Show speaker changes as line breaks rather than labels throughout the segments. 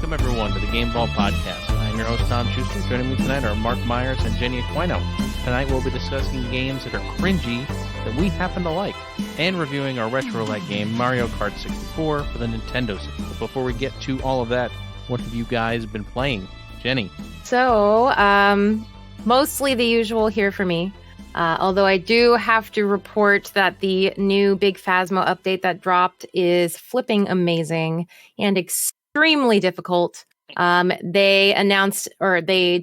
Welcome, everyone, to the Game Ball Podcast. I'm your host, Tom Schuster. Joining me tonight are Mark Myers and Jenny Aquino. Tonight, we'll be discussing games that are cringy that we happen to like, and reviewing our Retro Roulette game, Mario Kart 64, for the Nintendo system. But before we get to all of that, what have you guys been playing? Jenny?
So, mostly the usual here for me. Although I do have to report that the new Big Phasmo update that dropped is flipping amazing and extremely difficult. They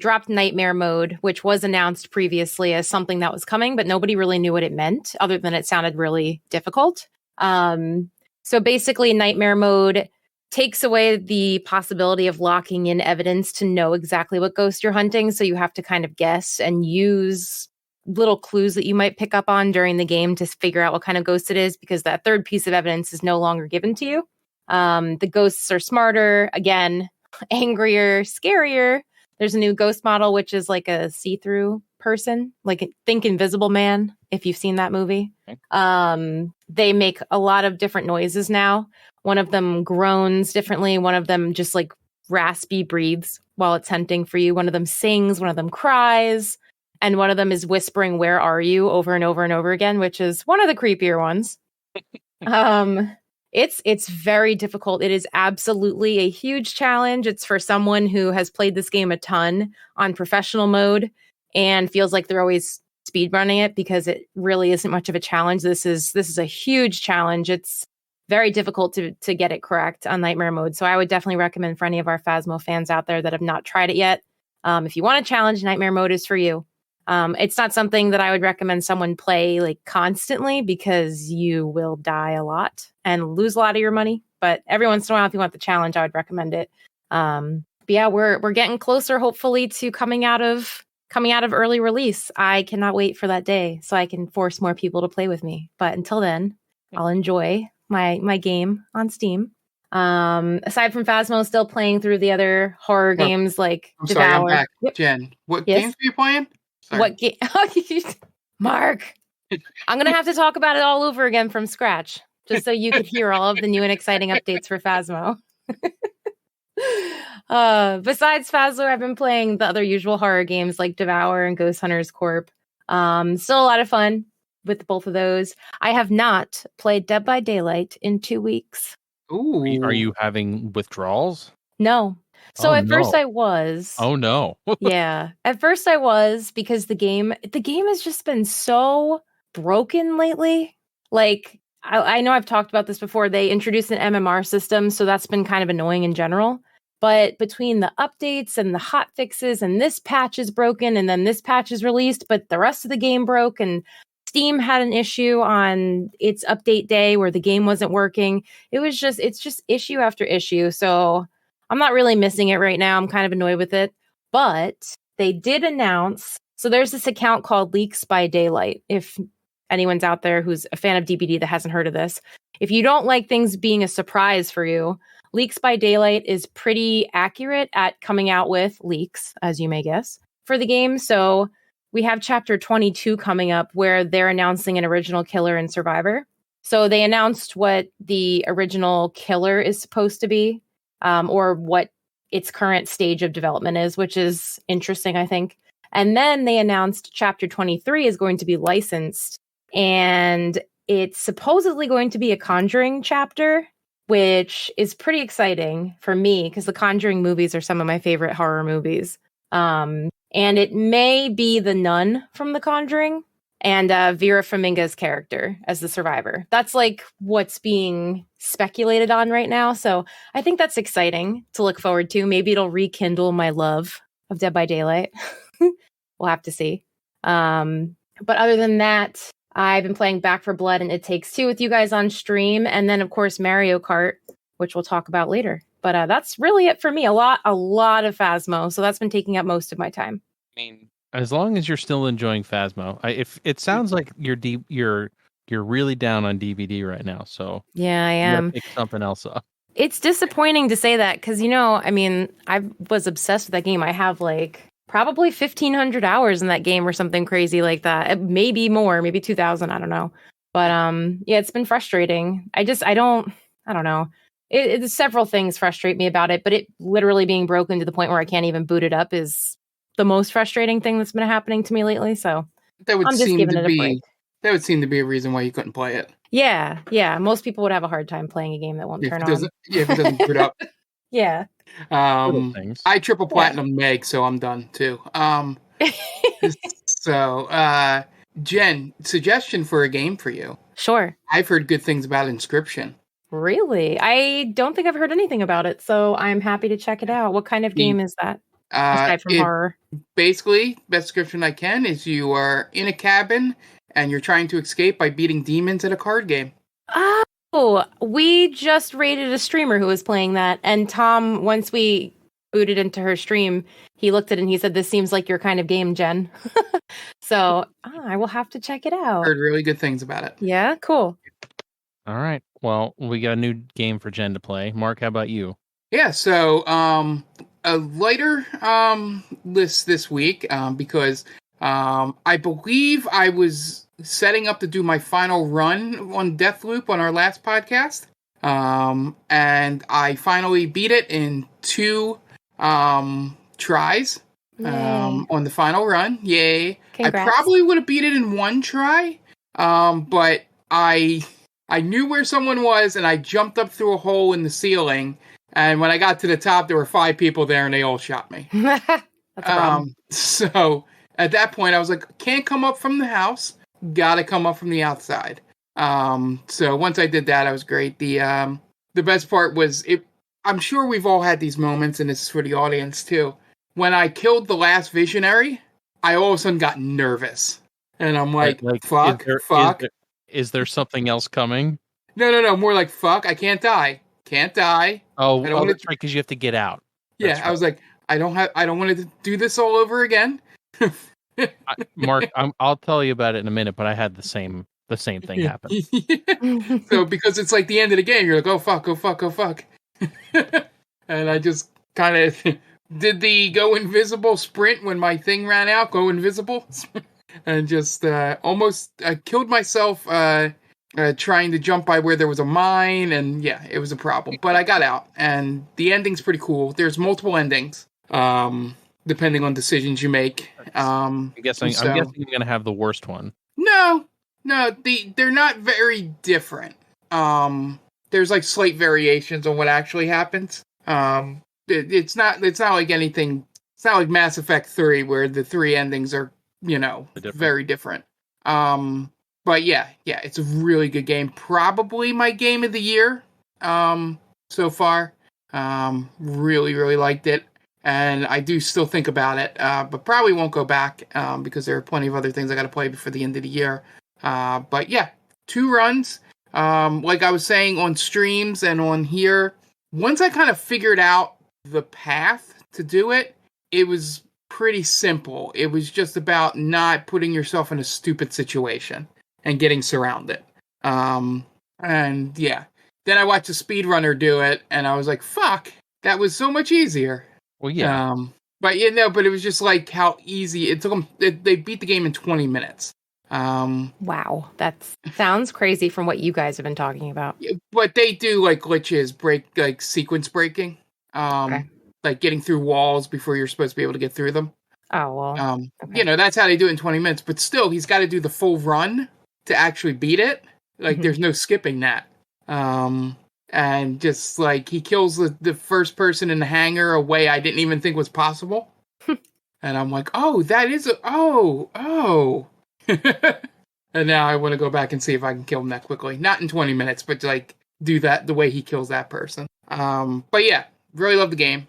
dropped Nightmare Mode, which was announced previously as something that was coming, but nobody really knew what it meant, other than it sounded really difficult. So basically, Nightmare Mode takes away the possibility of locking in evidence to know exactly what ghost you're hunting, so you have to kind of guess and use little clues that you might pick up on during the game to figure out what kind of ghost it is, because that third piece of evidence is no longer given to you. The ghosts are smarter, again, angrier, scarier. There's a new ghost model, which is like a see-through person, like think Invisible Man, if you've seen that movie. Okay. They make a lot of different noises now. One of them groans differently. One of them just like raspy breathes while it's hunting for you. One of them sings. One of them cries. And one of them is whispering, "Where are you?" over and over and over again, which is one of the creepier ones. It's very difficult. It is absolutely a huge challenge. It's for someone who has played this game a ton on professional mode and feels like they're always speedrunning it, because it really isn't much of a challenge. This is a huge challenge. It's very difficult to get it correct on Nightmare Mode. So I would definitely recommend for any of our Phasmo fans out there that have not tried it yet. If you want a challenge, Nightmare Mode is for you. It's not something that I would recommend someone play like constantly, because you will die a lot and lose a lot of your money. But every once in a while, if you want the challenge, I would recommend it. But yeah, we're getting closer, hopefully, to coming out of early release. I cannot wait for that day so I can force more people to play with me. But until then, I'll enjoy my game on Steam. Aside from Phasmo, still playing through the other horror games like
I'm
Devour.
Sorry, I'm back.
Yep.
Jen, what games are you playing? Sorry.
What game? Mark, I'm going to have to talk about it all over again from scratch, just so you could hear all of the new and exciting updates for Phasmo. Besides Phasmo, I've been playing the other usual horror games like Devour and Ghost Hunters Corp. Still a lot of fun with both of those. I have not played Dead by Daylight in 2 weeks.
Ooh.
Are you having withdrawals?
No. So first I was.
Oh no.
Yeah. At first I was, because the game has just been so broken lately. Like, I know I've talked about this before. They introduced an MMR system, so that's been kind of annoying in general. But between the updates and the hot fixes, and this patch is broken, and then this patch is released, but the rest of the game broke, and Steam had an issue on its update day where the game wasn't working. It's just issue after issue. So I'm not really missing it right now. I'm kind of annoyed with it. But they did announce, so there's this account called Leaks by Daylight. If anyone's out there who's a fan of DBD that hasn't heard of this, if you don't like things being a surprise for you, Leaks by Daylight is pretty accurate at coming out with leaks, as you may guess, for the game. So we have Chapter 22 coming up, where they're announcing an original killer and survivor. So they announced what the original killer is supposed to be, or what its current stage of development is, which is interesting, I think. And then they announced Chapter 23 is going to be licensed, and it's supposedly going to be a Conjuring chapter, which is pretty exciting for me, because the Conjuring movies are some of my favorite horror movies. And it may be the nun from The Conjuring and Vera Farmiga's character as the survivor. That's like what's being speculated on right now. So I think that's exciting to look forward to. Maybe it'll rekindle my love of Dead by Daylight. We'll have to see. But other than that, I've been playing Back 4 Blood and It Takes Two with you guys on stream. And then, of course, Mario Kart, which we'll talk about later. But that's really it for me. A lot of Phasmo. So that's been taking up most of my time.
I mean, as long as you're still enjoying Phasmo, if it sounds like you're really down on DVD right now. So
yeah, I am.
Pick something else up.
It's disappointing to say that, because I was obsessed with that game. I have like probably 1,500 hours in that game or something crazy like that. Maybe more, maybe 2,000. I don't know. But yeah, it's been frustrating. I don't know. Several things frustrate me about it, but it literally being broken to the point where I can't even boot it up is the most frustrating thing that's been happening to me lately. So I'm just giving it a break.
That would seem to be a reason why you couldn't play it.
Yeah. Most people would have a hard time playing a game that won't turn on.
If it doesn't boot up.
Yeah.
I triple platinum Meg, so I'm done too. So, Jen, suggestion for a game for you.
Sure.
I've heard good things about Inscription.
Really? I don't think I've heard anything about it, so I'm happy to check it out. What kind of game is that? Aside from horror.
Basically, best description I can is you are in a cabin and you're trying to escape by beating demons at a card game.
Oh, we just rated a streamer who was playing that, and Tom, once we booted into her stream, he looked at it and he said, "This seems like your kind of game, Jen." So I will have to check it out.
Heard really good things about it.
Yeah, cool.
All right. Well, we got a new game for Jen to play. Mark, how about you?
Yeah, so a lighter list this week because I believe I was setting up to do my final run on Deathloop on our last podcast. And I finally beat it in 2 tries on the final run. Yay.
Congrats.
I probably would have beat it in 1 try, but I knew where someone was, and I jumped up through a hole in the ceiling, and when I got to the top, there were 5 people there, and they all shot me.
That's a problem.
So at that point, I was like, can't come up from the house, gotta come up from the outside. So once I did that, I was great. The best part was I'm sure we've all had these moments, and this is for the audience too. When I killed the last visionary, I all of a sudden got nervous, and I'm like fuck.
Is there something else coming?
No. More like, fuck, I can't die.
Oh, that's right, because you have to get out.
Yeah, right. I was like, I don't want to do this all over again.
Mark, I'll tell you about it in a minute, but I had the same thing happen.
So because it's like the end of the game, you're like, oh fuck. And I just kind of did the go invisible sprint when my thing ran out, go invisible. And just almost killed myself trying to jump by where there was a mine, and yeah, it was a problem. But I got out, and the ending's pretty cool. There's multiple endings, depending on decisions you make.
I'm guessing you're gonna have the worst one.
No, they're not very different. There's like slight variations on what actually happens. It's not like anything. It's not like Mass Effect 3 where the 3 endings are, very different. But yeah, it's a really good game. Probably my game of the year so far. Really, really liked it. And I do still think about it, but probably won't go back because there are plenty of other things I got to play before the end of the year. But yeah, 2 runs. Like I was saying on streams and on here, once I kind of figured out the path to do it, it was pretty simple. It was just about not putting yourself in a stupid situation and getting surrounded. And yeah, then I watched a speedrunner do it, and I was like, fuck, that was so much easier.
Well, yeah.
But it was just like how easy it took them. They beat the game in 20 minutes.
Wow, that sounds crazy from what you guys have been talking about.
But they do like glitches, sequence breaking. Okay. Like getting through walls before you're supposed to be able to get through them.
Oh, well.
Okay. That's how they do it in 20 minutes. But still, he's got to do the full run to actually beat it. Like, there's no skipping that. And just, like, he kills the first person in the hangar a way I didn't even think was possible. And I'm like, oh, that is oh. And now I want to go back and see if I can kill him that quickly. Not in 20 minutes, but, like, do that the way he kills that person. But, yeah. Really love the game.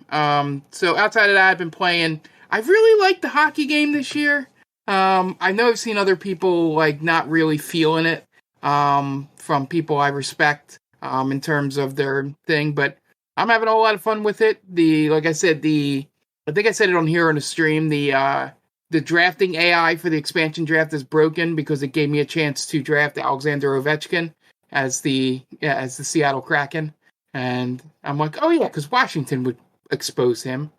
So outside of that, I've been playing. I really liked the hockey game this year. I know I've seen other people like not really feeling it. From people I respect. In terms of their thing, but I'm having a whole lot of fun with it. I think I said it on here on the stream. The drafting AI for the expansion draft is broken because it gave me a chance to draft Alexander Ovechkin as the Seattle Kraken. And I'm like, oh yeah, because Washington would expose him.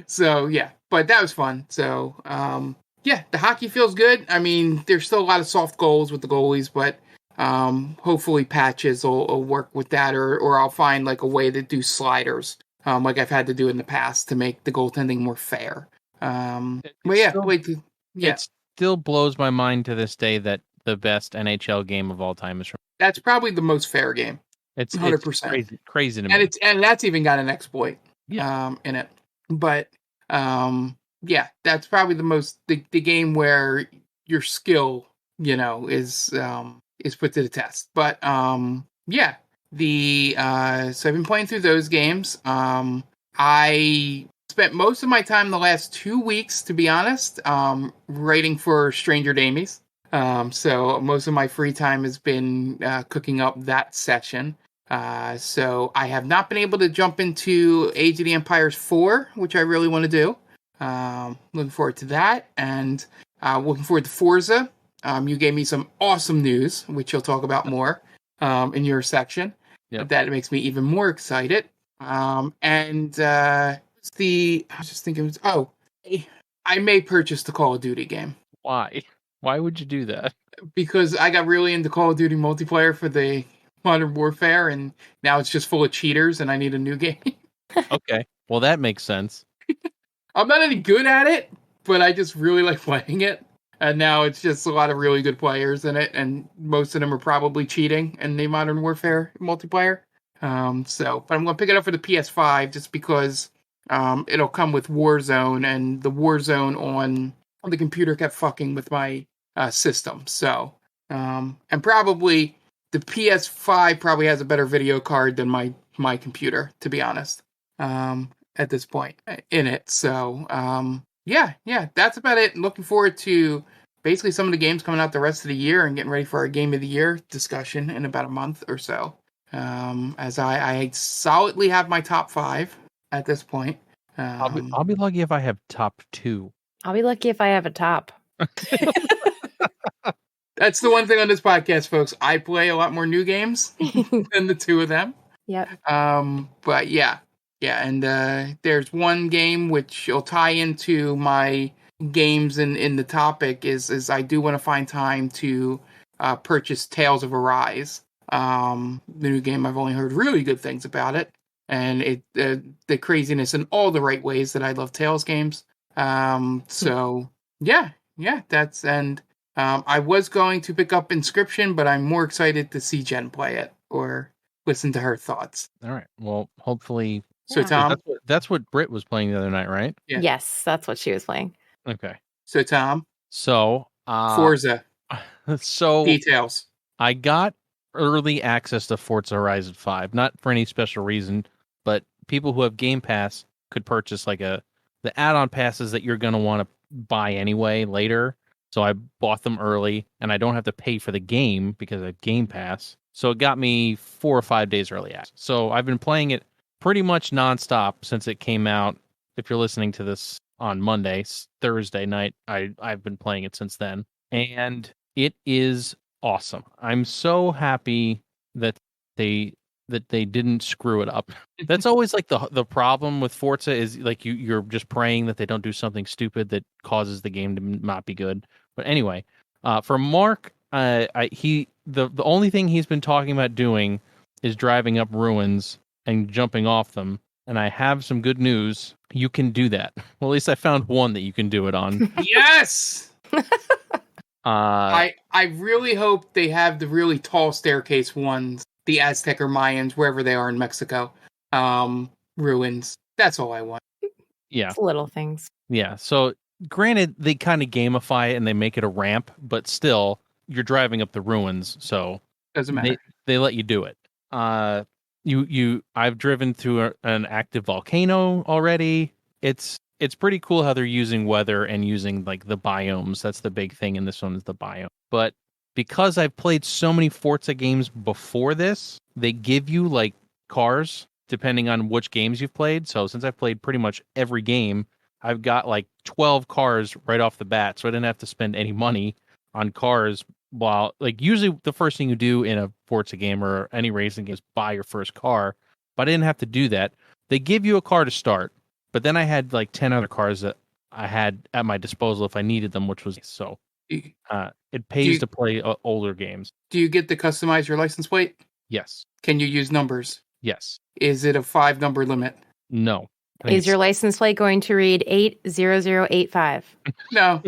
So yeah, but that was fun. So yeah, the hockey feels good. I mean, there's still a lot of soft goals with the goalies, but hopefully patches will work with that, or I'll find like a way to do sliders, like I've had to do in the past to make the goaltending more fair. But yeah,
still,
yeah,
it still blows my mind to this day that the best NHL game of all time is from.
that's probably the most fair game.
It's
100%.
crazy to me.
And that's even got an exploit
Yeah.
in it. But yeah, that's probably the game where your skill, is put to the test. But yeah, so I've been playing through those games. I spent most of my time the last 2 weeks, to be honest, writing for Stranger Damies. So most of my free time has been cooking up that session. So I have not been able to jump into Age of the Empires 4, which I really want to do. Looking forward to that, and looking forward to Forza. You gave me some awesome news, which you'll talk about more in your section.
Yep.
That makes me even more excited. I was just thinking, I may purchase the Call of Duty game.
Why? Why would you do that?
Because I got really into Call of Duty multiplayer for the Modern Warfare, and now it's just full of cheaters, and I need a new game.
Okay, well that makes sense.
I'm not any good at it, but I just really like playing it. And now it's just a lot of really good players in it, and most of them are probably cheating in the Modern Warfare multiplayer. But I'm going to pick it up for the PS5 just because it'll come with Warzone, and the Warzone on the computer kept fucking with my system. So, and probably the PS5 probably has a better video card than my computer, to be honest, at this point in it. So, yeah, that's about it. Looking forward to basically some of the games coming out the rest of the year and getting ready for our Game of the Year discussion in about a month or so. As I solidly have my top 5 at this point.
I'll be lucky if I have top 2.
I'll be lucky if I have a top.
That's the one thing on this podcast, folks. I play a lot more new games than the two of them.
Yep.
But yeah, and there's one game which will tie into my games in the topic is I do want to find time to purchase Tales of Arise. The new game, I've only heard really good things about it, and it the craziness in all the right ways that I love Tales games. So yeah, that's, and I was going to pick up Inscription, but I'm more excited to see Jen play it or listen to her thoughts.
All right. Well, hopefully.
So Tom,
that's what Britt was playing the other night, right?
Yeah.
Yes, that's what she was playing.
Okay.
So Tom,
Forza. So
details.
I got early access to Forza Horizon 5, not for any special reason, but people who have Game Pass could purchase like the add-on passes that you're going to want to buy anyway later. So I bought them early, and I don't have to pay for the game because I have Game Pass. So it got me 4 or 5 days early access. So I've been playing it pretty much nonstop since it came out. If you're listening to this on Monday, Thursday night, I've been playing it since then. And it is awesome. I'm so happy that they didn't screw it up. That's always like the problem with Forza is like you're just praying that they don't do something stupid that causes the game to not be good. But anyway, for Mark, the only thing he's been talking about doing is driving up ruins and jumping off them. And I have some good news. You can do that. Well, at least I found one that you can do it on.
Yes. I really hope they have the really tall staircase ones, the Aztec or Mayans, wherever they are in Mexico, ruins. That's all I want.
Yeah.
It's little things.
Yeah. So granted, they kind of gamify it and they make it a ramp, but still, you're driving up the ruins, so
doesn't matter.
They let you do it. I've driven through an active volcano already. It's pretty cool how they're using weather and using like the biomes. That's the big thing in this one is the biome. But because I've played so many Forza games before this, they give you like cars depending on which games you've played. So since I've played pretty much every game, I've got like 12 cars right off the bat. So I didn't have to spend any money on cars. While like usually the first thing you do in a Forza game or any racing game is buy your first car, but I didn't have to do that. They give you a car to start, but then I had like 10 other cars that I had at my disposal if I needed them, which was so
Do
It pays
you-
to play older games.
you get to customize your license plate?
Yes.
Can you use numbers?
Yes.
Is it a 5-number limit?
No. I think
Is your license plate going to read 80085?
No.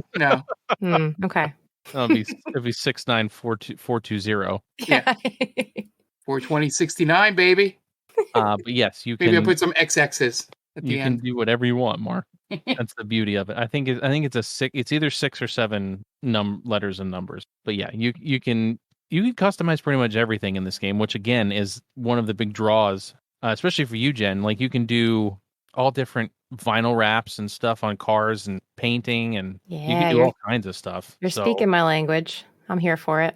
Okay.
it'll be 69420.
Yeah. 42069, baby.
But yes, you
Maybe I'll
can.
put some XXs at the
You can
end.
do whatever you want, Mark. That's the beauty of it. I think it's a six. It's either 6 or 7 letters and numbers. But yeah, you can customize pretty much everything in this game, which again is one of the big draws, especially for you, Jen. Like you can do all different vinyl wraps and stuff on cars and painting, and you
Yeah,
can do
you're,
all kinds of stuff.
you're
So
speaking my language. I'm here for it.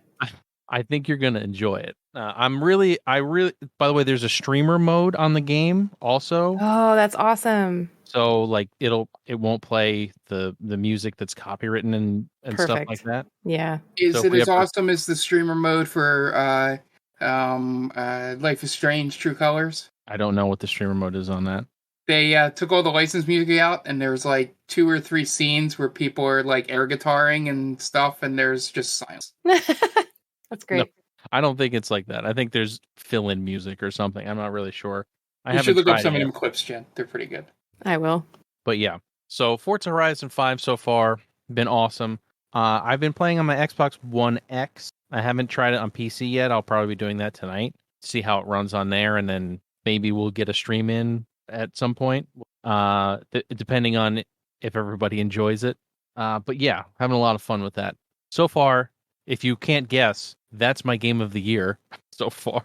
I think you're gonna enjoy it. I really. By the way, there's a streamer mode on the game also.
Oh, that's awesome.
So like it won't play the music that's copywritten and stuff
Perfect.
like that.
Yeah.
Is
So if
it
we
as
ever-
awesome as the streamer mode for Life is Strange True Colors?
I don't know what the streamer mode is on that.
They took all the licensed music out, and there's like 2 or 3 scenes where people are like air guitaring and stuff, and there's just silence.
That's great.
I don't think it's like that. I think there's fill-in music or something. I'm not really sure. I
You
haven't
should look up
tried
some
it
of
yet.
them clips, Jen. They're pretty good.
I will.
But yeah. So Forza Horizon 5 so far been awesome. I've been playing on my Xbox One X. I haven't tried it on PC yet. I'll probably be doing that tonight. See how it runs on there, and then maybe we'll get a stream in at some point. Depending on if everybody enjoys it. But yeah, having a lot of fun with that. So far, if you can't guess, that's my game of the year so far.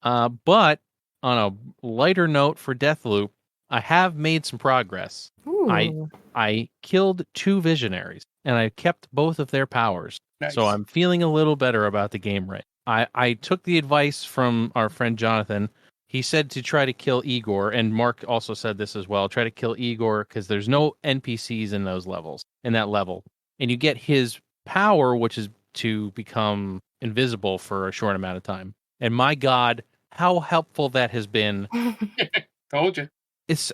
But on a lighter note for Deathloop, I have made some progress.
Ooh.
I killed 2 visionaries, and I kept both of their powers.
Nice.
So I'm feeling a little better about the game right. I took the advice from our friend Jonathan. He said to try to kill Igor, and Mark also said this as well. Try to kill Igor because there's no NPCs in those levels, in that level. And you get his power, which is to become invisible for a short amount of time. And my God, how helpful that has been.
Told you.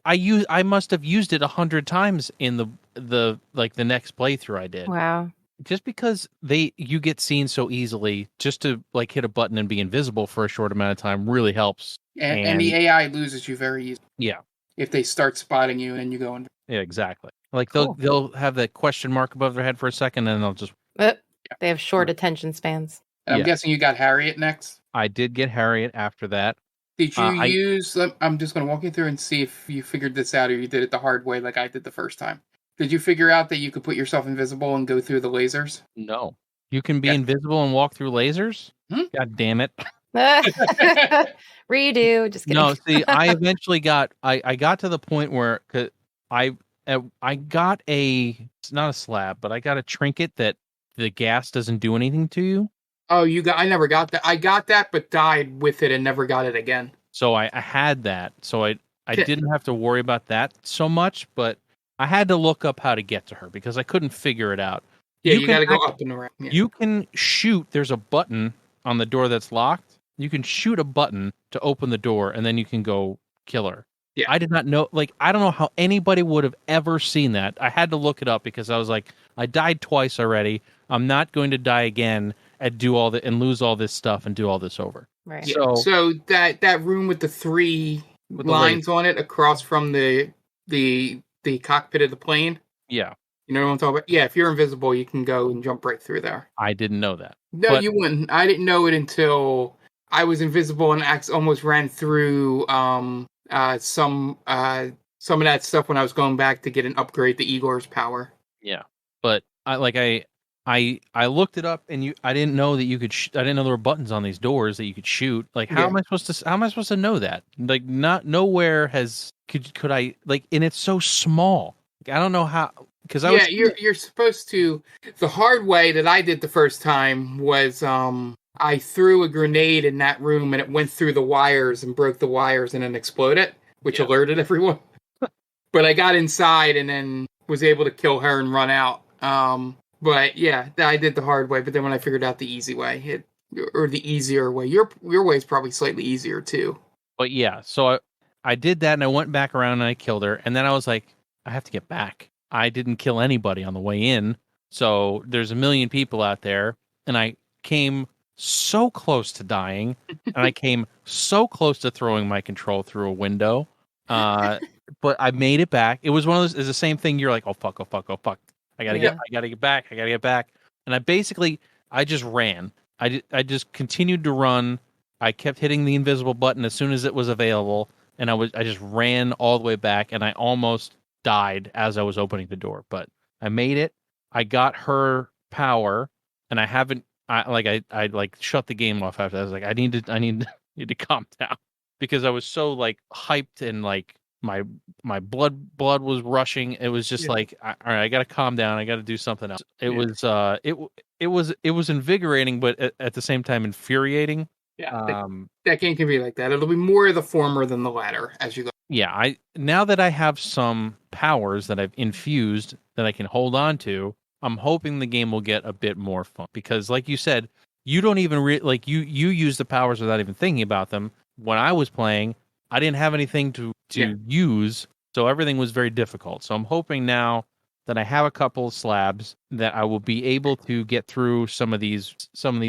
I must have used it 100 times in the next playthrough I did.
Wow.
Just because you get seen so easily, just to like hit a button and be invisible for a short amount of time really helps.
And the AI loses you very easily.
Yeah.
If they start spotting you and then you go in.
Yeah, exactly. Like
Cool.
they'll have that question mark above their head for a second, and they'll just.
They have short attention spans.
And I'm
Yeah.
guessing you got Harriet next.
I did get Harriet after that.
Did you
I-
use... I'm just going to walk you through and see if you figured this out or you did it the hard way like I did the first time. Did you figure out that you could put yourself invisible and go through the lasers?
No, you can be
Yeah.
invisible and walk through lasers.
Hmm?
God damn it!
Redo. Just kidding.
No, see, I eventually got. I got to the point where I got it's not a slab, but I got a trinket that the gas doesn't do anything to you.
Oh, I never got that. I got that, but died with it and never got it again.
So I had that, so I
Okay.
didn't have to worry about that so much. But I had to look up how to get to her because I couldn't figure it out.
Yeah, you
can
got to go
act-
up and around. Yeah.
You can shoot. There's a button on the door that's locked. You can shoot a button to open the door, and then you can go kill her.
Yeah.
I did not know. Like, I don't know how anybody would have ever seen that. I had to look it up because I was like, I died twice already. I'm not going to die again and lose all this stuff and do all this over.
Right.
Yeah. So that room with the 3
With the
lines on it across from the cockpit of the plane.
Yeah,
You know what I'm talking about? Yeah, if you're invisible, you can go and jump right through there.
I didn't know that.
No,
But-
you wouldn't. I didn't know it until I was invisible and almost ran through some of that stuff when I was going back to get an upgrade to Igor's power.
Yeah, but I looked it up and I didn't know that you could. I didn't know there were buttons on these doors that you could shoot. Like, how
Yeah.
am I supposed to know that? Like, nowhere could I like, and it's so small. Like, I don't know how because I was
you're supposed to. The hard way that I did the first time was I threw a grenade in that room and it went through the wires and broke the wires and then exploded, which
Yeah.
alerted everyone. But I got inside and then was able to kill her and run out. But yeah, I did the hard way. But then when I figured out the easy way, or the easier way, your way is probably slightly easier too.
But yeah, so I did that and I went back around and I killed her, and then I was like, I have to get back. I didn't kill anybody on the way in. So there's a million people out there, and I came so close to dying, and I came so close to throwing my control through a window. But I made it back. It was one of those. It's the same thing. You're like, oh fuck, oh fuck, oh fuck. I gotta
Yeah.
get back. I gotta get back. And I just ran. I just continued to run. I kept hitting the invisible button as soon as it was available, and I just ran all the way back, and I almost died as I was opening the door, but I made it. I got her power, and I haven't. I shut the game off after that. I was like, I need to calm down because I was so like hyped and like my blood was rushing. It was just like, all right, I got to calm down. I got to do something else. It was invigorating, but at the same time infuriating.
Yeah, that game can be like that. It'll be more the former than the latter as you go.
Yeah, now that I have some powers that I've infused that I can hold on to, I'm hoping the game will get a bit more fun because, like you said, you don't even you use the powers without even thinking about them. When I was playing, I didn't have anything to use, so everything was very difficult. So I'm hoping now that I have a couple of slabs that I will be able to get through some of these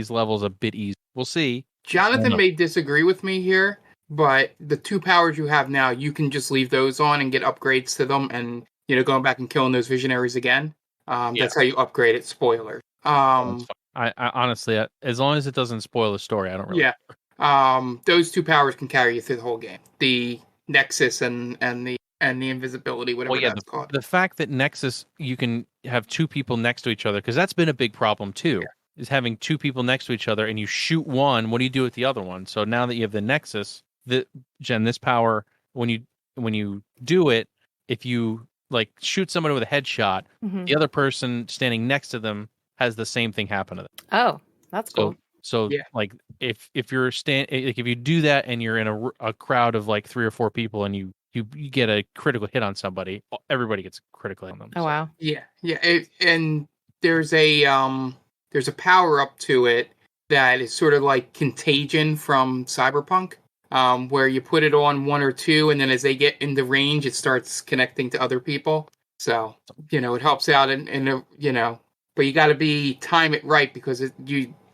levels a bit easier. We'll see.
Jonathan may disagree with me here, but the 2 powers you have now, you can just leave those on and get upgrades to them, and going back and killing those visionaries again. That's how you upgrade it. Spoiler.
I honestly, as long as it doesn't spoil the story, I don't really.
Yeah. Those 2 powers can carry you through the whole game. The Nexus and the invisibility, whatever that's called.
The fact that Nexus, you can have 2 people next to each other, because that's been a big problem too. Yeah. Is having 2 people next to each other, and you shoot one. What do you do with the other one? So now that you have the Nexus, this power, when you do it, if you like shoot somebody with a headshot, the other person standing next to them has the same thing happen to them.
Oh, that's cool.
So like if you're if you do that and you're in a crowd of like 3 or 4 people and you get a critical hit on somebody, everybody gets a critical hit on them.
Oh wow.
Yeah. And there's a power up to it that is sort of like Contagion from Cyberpunk, where you put it on 1 or 2, and then as they get into range, it starts connecting to other people. So, it helps out, but you got to time it right because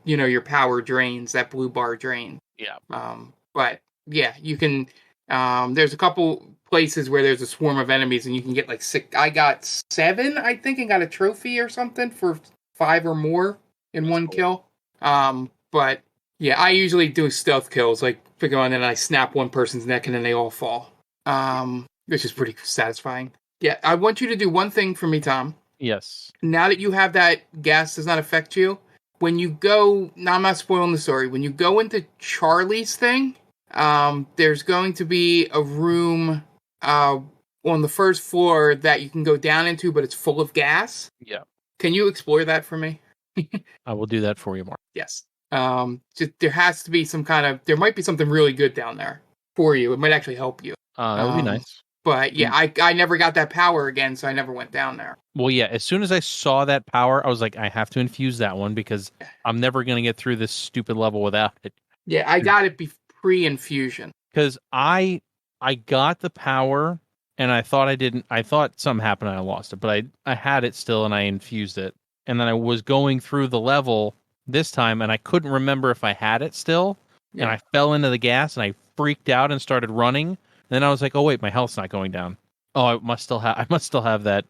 your power drains, that blue bar drains.
Yeah.
But yeah, you can, there's a couple places where there's a swarm of enemies and you can get like 6. I got 7, I think, and got a trophy or something for 5 or more in one kill. But yeah, I usually do stealth kills, like pick on and I snap one person's neck and then they all fall. Which is pretty satisfying. Yeah, I want you to do one thing for me, Tom.
Yes.
Now that you have that gas does not affect you, when you go, now I'm not spoiling the story, when you go into Charlie's thing, there's going to be a room on the first floor that you can go down into, but it's full of gas.
Yeah.
Can you explore that for me?
I will do that for you, Mark.
Yes. There has to be there might be something really good down there for you. It might actually help you.
That would be nice.
But yeah, I never got that power again, so I never went down there.
Well, yeah, as soon as I saw that power, I was like, I have to infuse that one because I'm never going to get through this stupid level without it.
Yeah, I got it pre-infusion.
Because I got the power and I thought something happened and I lost it, but I had it still and I infused it. And then I was going through the level this time and I couldn't remember if I had it still. Yeah. And I fell into the gas and I freaked out and started running. And then I was like, oh wait, my health's not going down. Oh, I must still have that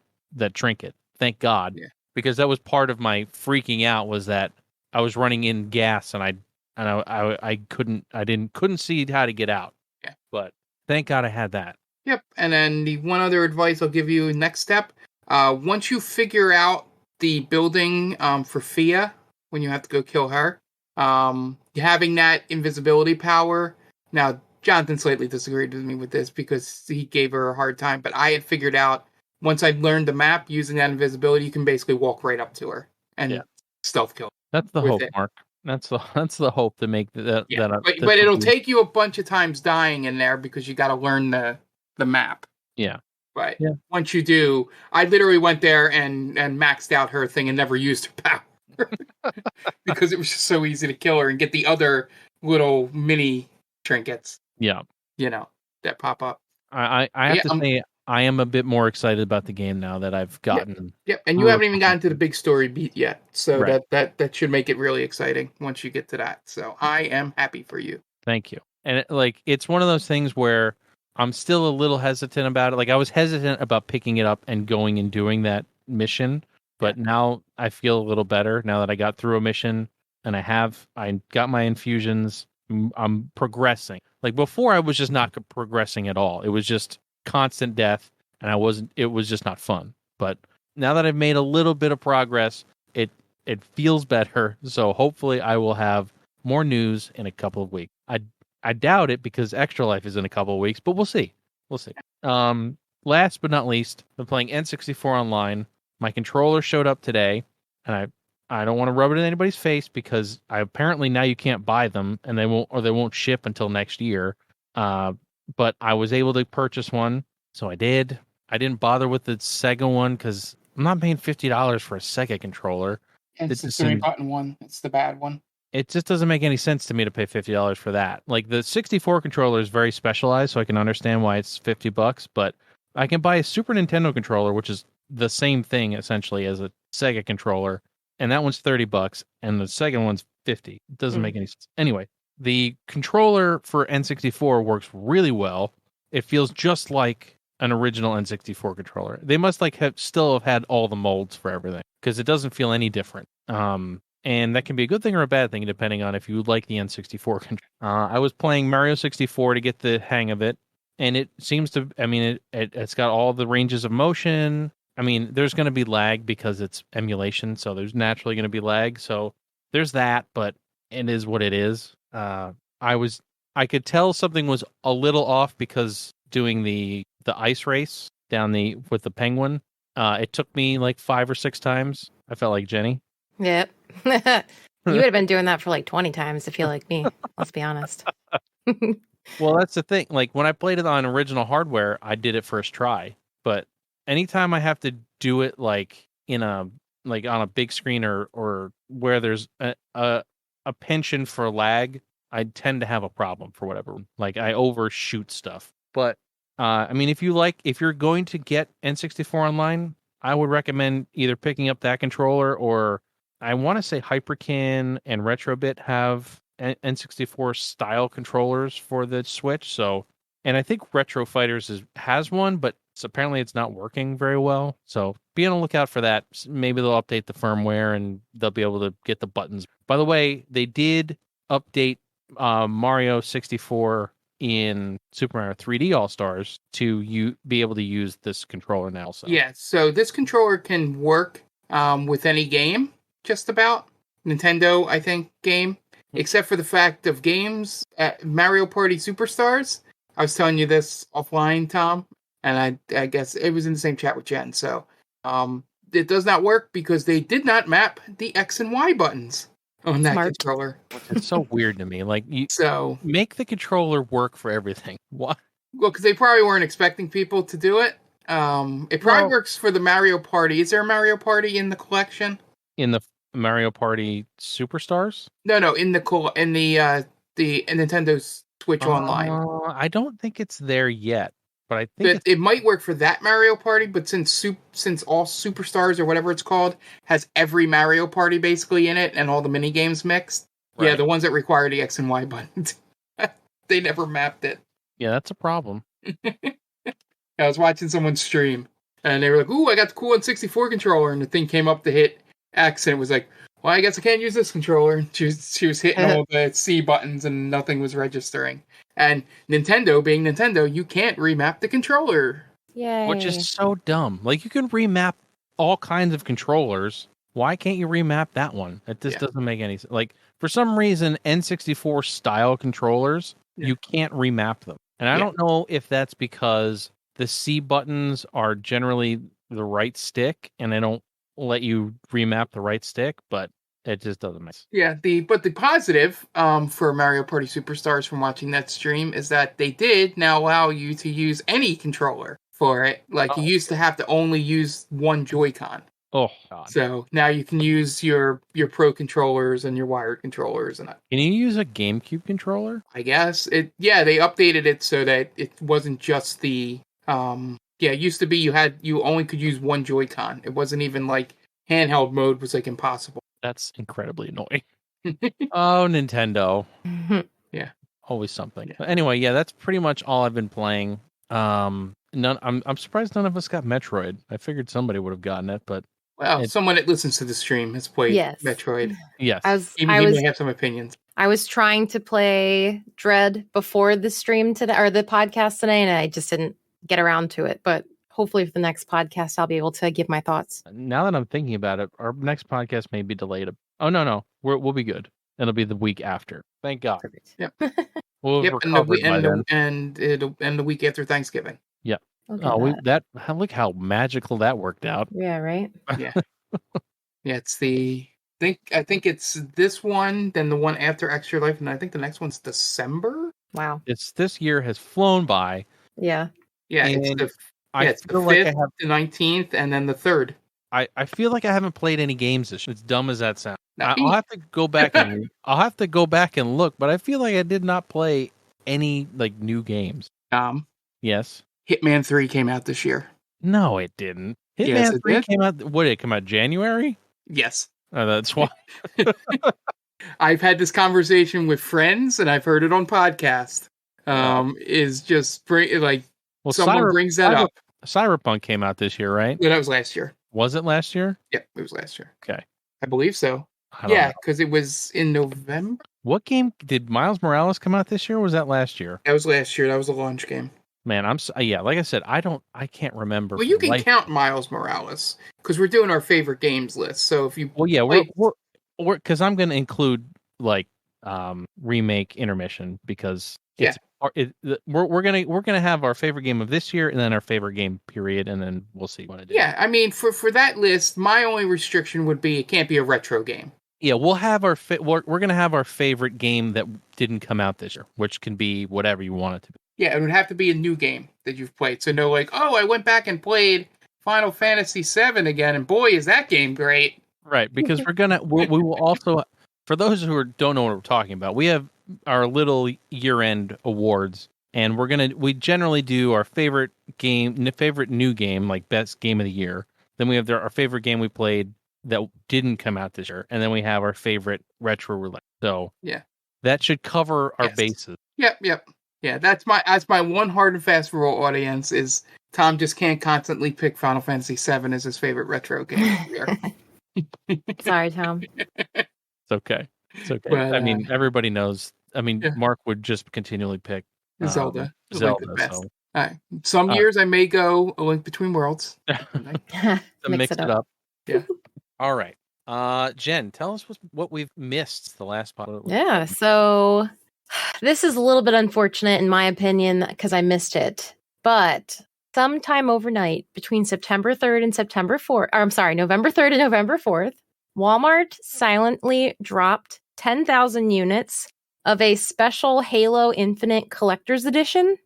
trinket. Thank God. Yeah. Because that was part of my freaking out, was that I was running in gas and I couldn't see how to get out. Yeah. But thank God I had that.
Yep. And then the one other advice I'll give you next step, once you figure out the building for Fia, when you have to go kill her, having that invisibility power. Now, Jonathan slightly disagreed with me with this because he gave her a hard time, but I had figured out once I learned the map using that invisibility, you can basically walk right up to her and stealth kill.
That's the hope, Mark. That's the hope to make that.
Yeah. But it'll take you a bunch of times dying in there because you got to learn the map.
Yeah.
But once you do, I literally went there and maxed out her thing and never used her power because it was just so easy to kill her and get the other little mini trinkets.
Yeah.
That pop up.
I have to say, I am a bit more excited about the game now that I've gotten.
Yep, and you haven't even gotten to the big story beat yet, so
Right.
that should make it really exciting once you get to that. So I am happy for you.
Thank you. And it's one of those things where I'm still a little hesitant about it. Like I was hesitant about picking it up and going and doing that mission, but now I feel a little better now that I got through a mission and I got my infusions. I'm progressing. Like before, I was just not progressing at all. It was just constant death, and it was just not fun. But now that I've made a little bit of progress, it feels better. So hopefully I will have more news in a couple of weeks. I doubt it because Extra Life is in a couple of weeks, but we'll see. We'll see. Last but not least, I'm playing N64 Online. My controller showed up today, and I don't want to rub it in anybody's face because apparently now you can't buy them, and they won't ship until next year. But I was able to purchase one, so I did. I didn't bother with the Sega one because I'm not paying $50 for a Sega controller.
And it's the 3-button one. It's the bad one.
It just doesn't make any sense to me to pay $50 for that. Like the 64 controller is very specialized, so I can understand why it's $50, but I can buy a Super Nintendo controller, which is the same thing essentially as a Sega controller, and that one's $30, and the second one's $50. It doesn't make any sense. Anyway, the controller for N64 works really well. It feels just like an original N64 controller. They must still have had all the molds for everything because it doesn't feel any different. And that can be a good thing or a bad thing depending on if you like the N64 controller. I was playing Mario 64 to get the hang of it, and it seems to. I mean, it's got all the ranges of motion. I mean, there's going to be lag because it's emulation, so there's naturally going to be lag. So there's that, but it is what it is. I could tell something was a little off because doing the ice race with the penguin, it took me like 5 or 6 times. I felt like Jenny.
Yep. You would have been doing that for like 20 times if you like me. Let's be honest.
Well, that's the thing. Like when I played it on original hardware, I did it first try. But anytime I have to do it like on a big screen or where there's a penchant for lag, I tend to have a problem for whatever. Like I overshoot stuff. But I mean, if you're going to get N64 Online, I would recommend either picking up that controller or I want to say Hyperkin and Retrobit have N64 style controllers for the Switch. So, and I think Retro Fighters has one, but apparently it's not working very well. So be on the lookout for that. Maybe they'll update the firmware and they'll be able to get the buttons. By the way, they did update Mario 64 in Super Mario 3D All-Stars to be able to use this controller now. So.
Yeah, so this controller can work with any game. Just about Nintendo, I think, game, except for the fact of games at Mario Party Superstars. I was telling you this offline, Tom, and I guess it was in the same chat with Jen. So it does not work because they did not map the X and Y buttons on that controller.
It's so weird to me. Like, make the controller work for everything. What?
Well, because they probably weren't expecting people to do it. It probably works for the Mario Party. Is there a Mario Party in the collection?
In the Mario Party Superstars?
No, in the Nintendo Switch Online.
I don't think it's there yet, but I think
it might work for that Mario Party. But since all Superstars or whatever it's called has every Mario Party basically in it and all the mini games mixed, right. Yeah, the ones that require the X and Y buttons, they never mapped it.
Yeah, that's a problem.
I was watching someone stream and they were like, "Ooh, I got the cool N64 controller," and the thing came up to hit X, and it was like, well, I guess I can't use this controller. She was hitting all the C buttons, and nothing was registering. And Nintendo, being Nintendo, you can't remap the controller.
Yay.
Which is so dumb. Like, you can remap all kinds of controllers. Why can't you remap that one? It just doesn't make any sense. Like, for some reason, N64 style controllers, you can't remap them. And I don't know if that's because the C buttons are generally the right stick, and they don't let you remap the right stick, but it just doesn't make sense.
Yeah, but the positive for Mario Party Superstars from watching that stream is that they did now allow you to use any controller for it. Like you used to have to only use one Joy-Con.
Oh God.
So now you can use your Pro controllers and your wired controllers and that.
Can you use a GameCube controller?
I guess they updated it so that it wasn't just the Yeah, it used to be you only could use one Joy-Con. It wasn't even like handheld mode was like impossible.
That's incredibly annoying. Oh, Nintendo.
Yeah.
Always something.
Yeah.
But anyway, yeah, that's pretty much all I've been playing. I'm surprised none of us got Metroid. I figured somebody would have gotten it, but
Well, someone that listens to the stream has played
Yes.
Metroid.
yes.
He may have some opinions.
I was trying to play Dread before the stream today or the podcast today, and I just didn't get around to it. But hopefully for the next podcast, I'll be able to give my thoughts.
Now that I'm thinking about it, our next podcast may be delayed. Oh no, we'll be good. It'll be the week after. Thank God.
Perfect.
Yep.
We'll have recovered by then.
And it'll end the week after Thanksgiving.
Yeah.
Okay,
Look how magical that worked out.
yeah, right.
Yeah. Yeah, it's I think it's this one, then the one after Extra Life, and I think the next one's December.
Wow.
This year has flown by.
Yeah.
Yeah,
And
it's the
I
it's the
feel like
5th, the 19th, and then the 3rd.
I feel like I haven't played any games this year. As dumb as that sounds.
Now,
I'll have to go back and look, but I feel like I did not play any like new games. Yes.
Hitman 3 came out this year.
No, it didn't.
Yes,
Hitman
it
3
did.
came out. What did it come out? January?
Yes.
Oh, that's why.
I've had this conversation with friends, and I've heard it on podcast. Is just someone brings that up.
Cyberpunk came out this year, right?
Yeah, that was last year.
Was it last year?
Yeah, it was last year.
Okay.
I believe so.
I don't know.
Because it was in November.
What game did Miles Morales come out this year? Or was that last year?
That was last year. That was a launch game.
Man, like I said, I can't remember.
Well, you can count Miles Morales because we're doing our favorite games list. So if you
we're because I'm going to include like remake intermission because we're gonna have our favorite game of this year and then our favorite game period, and then we'll see what it is.
Yeah, I mean for that list, my only restriction would be it can't be a retro game.
Yeah, we'll have we're gonna have our favorite game that didn't come out this year, which can be whatever you want it to be.
Yeah, it would have to be a new game that you've played. So no, like, oh, I went back and played Final Fantasy VII again, and boy, is that game great!
Right, because we will also, for those who don't know what we're talking about, we have our little year-end awards, and we generally do our favorite new game, like best game of the year. Then we have our favorite game we played that didn't come out this year, and then we have our favorite Retro Roulette. So yeah, that should cover our bases.
Yep. Yeah, that's my one hard and fast rule, audience, is Tom just can't constantly pick Final Fantasy VII as his favorite retro game.
Sorry, Tom.
It's okay. It's okay.
But,
I mean, everybody knows. I mean, Mark would just continually pick
Zelda.
So.
All right. Some years I may go A Link Between Worlds.
To mix it up.
Yeah.
All right. Jen, tell us what we've missed the last part.
Yeah, so this is a little bit unfortunate in my opinion because I missed it. But sometime overnight between September 3rd and September 4th, or I'm sorry, November 3rd and November 4th, Walmart silently dropped 10,000 units of a special Halo Infinite Collector's Edition.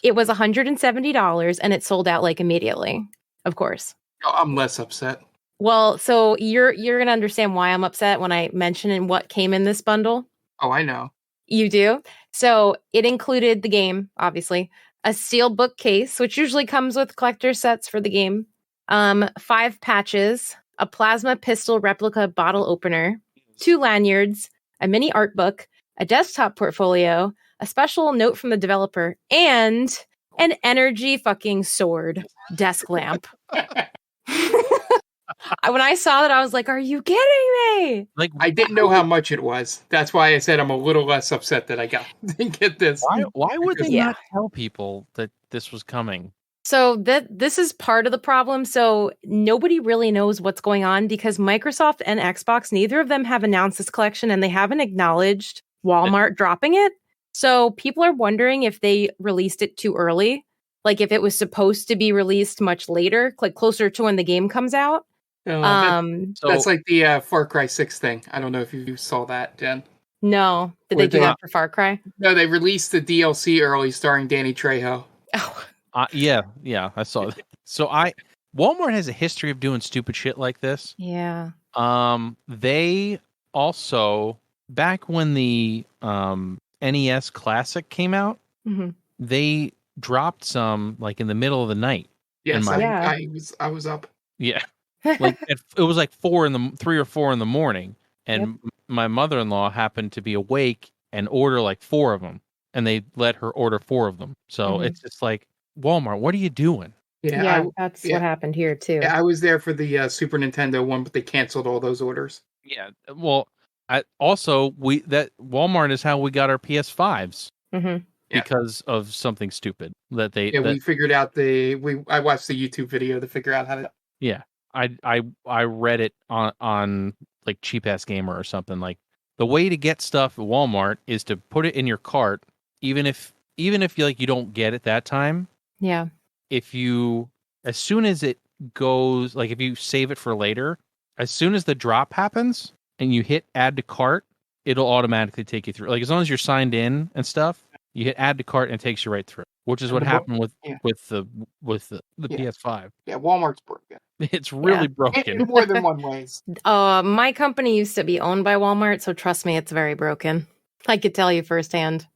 It was $170 and it sold out like immediately, of course.
Oh, I'm less upset.
Well, so you're going to understand why I'm upset when I mention what came in this bundle.
Oh, I know.
You do? So it included the game, obviously, a steel bookcase, which usually comes with collector sets for the game, 5 patches, a plasma pistol replica bottle opener, 2 lanyards, a mini art book, a desktop portfolio, a special note from the developer, and an energy fucking sword desk lamp. When I saw that, I was like, are you kidding me?
Like,
I didn't know how much it was. That's why I said I'm a little less upset that I didn't get this.
Why would they not tell people that this was coming?
So this is part of the problem. So nobody really knows what's going on because Microsoft and Xbox, neither of them have announced this collection and they haven't acknowledged Walmart dropping it. So people are wondering if they released it too early, like if it was supposed to be released much later, like closer to when the game comes out.
That's like the Far Cry 6 thing. I don't know if you saw that, Jen.
No. Did they do that for Far Cry?
No, they released the DLC early starring Danny Trejo.
Oh.
Yeah, I saw that. So Walmart has a history of doing stupid shit like this.
Yeah.
They also, back when the NES Classic came out, they dropped some like in the middle of the night.
Yes,
Yeah.
I was up.
Yeah. Like it was like 3 or 4 in the morning, and my mother-in-law happened to be awake and order like 4 of them, and they let her order 4 of them. So it's just like, Walmart, what are you doing?
Yeah,
That's what happened here too.
I was there for the Super Nintendo one, but they canceled all those orders.
Yeah. Well, Walmart is how we got our PS5s because of something stupid that
we figured out I watched the YouTube video to figure out how to.
Yeah. I read it on like Cheap Ass Gamer or something. Like, the way to get stuff at Walmart is to put it in your cart, even if you don't get it that time.
Yeah.
As soon as it goes, like if you save it for later, as soon as the drop happens and you hit add to cart, it'll automatically take you through. Like, as long as you're signed in and stuff, you hit add to cart and it takes you right through. Which is what happened with the PS5.
Yeah, Walmart's broken.
It's really broken.
In more than one ways.
My company used to be owned by Walmart, so trust me, it's very broken. I could tell you firsthand.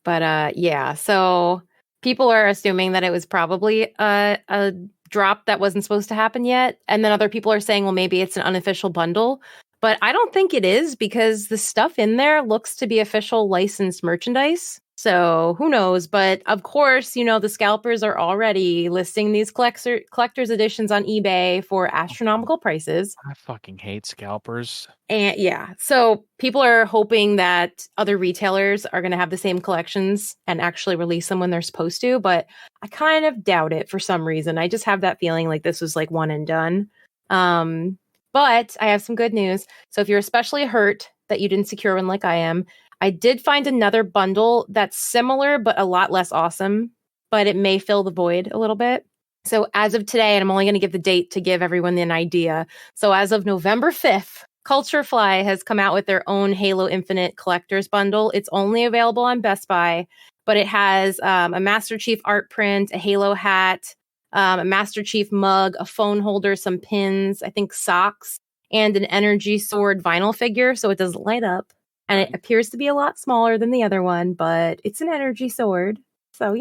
But so people are assuming that it was probably a drop that wasn't supposed to happen yet. And then other people are saying, well, maybe it's an unofficial bundle. But I don't think it is, because the stuff in there looks to be official licensed merchandise. So who knows? But of course, the scalpers are already listing these collector's editions on eBay for astronomical prices.
I fucking hate scalpers.
And so people are hoping that other retailers are going to have the same collections and actually release them when they're supposed to. But I kind of doubt it for some reason. I just have that feeling like this was like one and done. But I have some good news. So if you're especially hurt that you didn't secure one like I am, I did find another bundle that's similar, but a lot less awesome, but it may fill the void a little bit. So as of today, and I'm only going to give the date to give everyone an idea. So as of November 5th, Culture Fly has come out with their own Halo Infinite collector's bundle. It's only available on Best Buy, but it has a Master Chief art print, a Halo hat, a Master Chief mug, a phone holder, some pins, I think socks, and an energy sword vinyl figure. So it doesn't light up. And it appears to be a lot smaller than the other one, but it's an energy sword. So,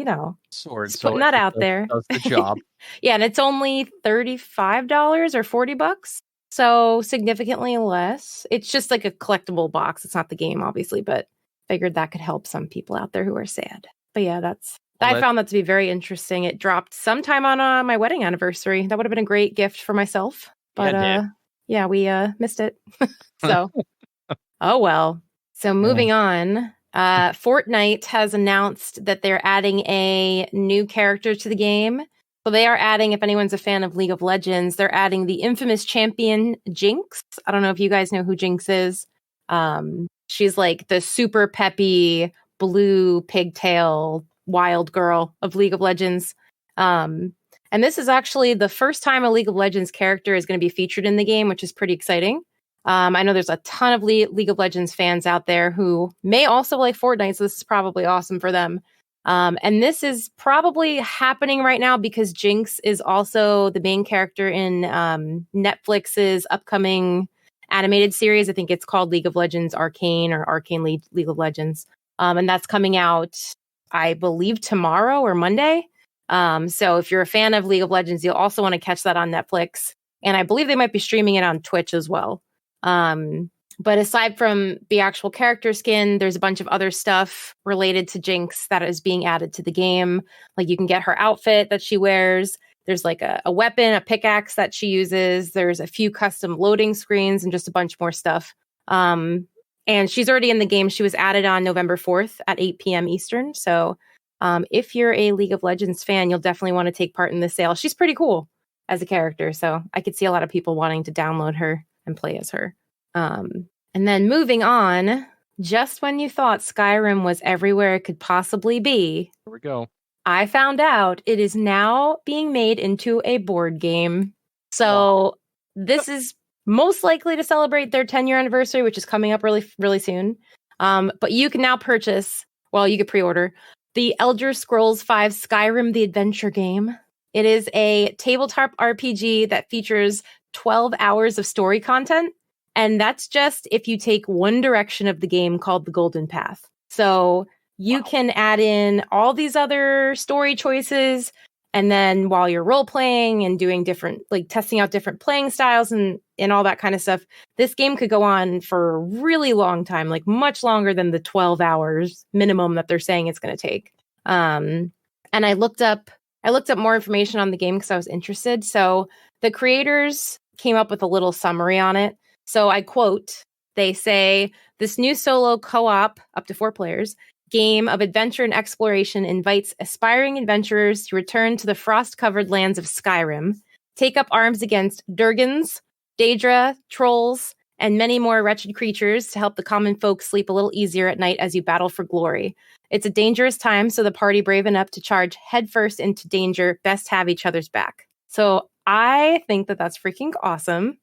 sword.
Just putting that out there.
Does the job.
Yeah, and it's only $35 or $40. So significantly less. It's just like a collectible box. It's not the game, obviously, but figured that could help some people out there who are sad. But yeah, I found that to be very interesting. It dropped sometime on my wedding anniversary. That would have been a great gift for myself. But we missed it. So, oh well. So moving on, Fortnite has announced that they're adding a new character to the game. So they are adding, if anyone's a fan of League of Legends, they're adding the infamous champion Jinx. I don't know if you guys know who Jinx is. She's like the super peppy, blue pigtail wild girl of League of Legends. And this is actually the first time a League of Legends character is going to be featured in the game, which is pretty exciting. I know there's a ton of League of Legends fans out there who may also like Fortnite, so this is probably awesome for them. And this is probably happening right now because Jinx is also the main character in Netflix's upcoming animated series. I think it's called League of Legends Arcane or Arcane League of Legends. And that's coming out, I believe, tomorrow or Monday. So if you're a fan of League of Legends, you'll also want to catch that on Netflix. And I believe they might be streaming it on Twitch as well. But aside from the actual character skin, there's a bunch of other stuff related to Jinx that is being added to the game. Like you can get her outfit that she wears. There's like a weapon, a pickaxe that she uses. There's a few custom loading screens and just a bunch more stuff. And she's already in the game. She was added on November 4th at 8 p.m. Eastern. So if you're a League of Legends fan, you'll definitely want to take part in the sale. She's pretty cool as a character. So I could see a lot of people wanting to download her and play as her. And then moving on, just when you thought Skyrim was everywhere it could possibly be,
Here we go.
I found out it is now being made into a board game. So this is most likely to celebrate their 10-year anniversary, which is coming up really, really soon. But you can now purchase, you could pre-order the Elder Scrolls V Skyrim the Adventure game. It is a tabletop RPG that features 12 hours of story content. And that's just if you take one direction of the game called the Golden Path. So you can add in all these other story choices. And then while you're role playing and doing different, like testing out different playing styles and all that kind of stuff, this game could go on for a really long time, like much longer than the 12 hours minimum that they're saying it's going to take. And I looked up more information on the game because I was interested. So the creators came up with a little summary on it. So I quote, they say, this new solo co-op, up to 4 players, game of adventure and exploration invites aspiring adventurers to return to the frost-covered lands of Skyrim, take up arms against Durgans, Daedra, trolls, and many more wretched creatures to help the common folk sleep a little easier at night as you battle for glory. It's a dangerous time, so the party brave enough to charge headfirst into danger best have each other's back. So I think that that's freaking awesome.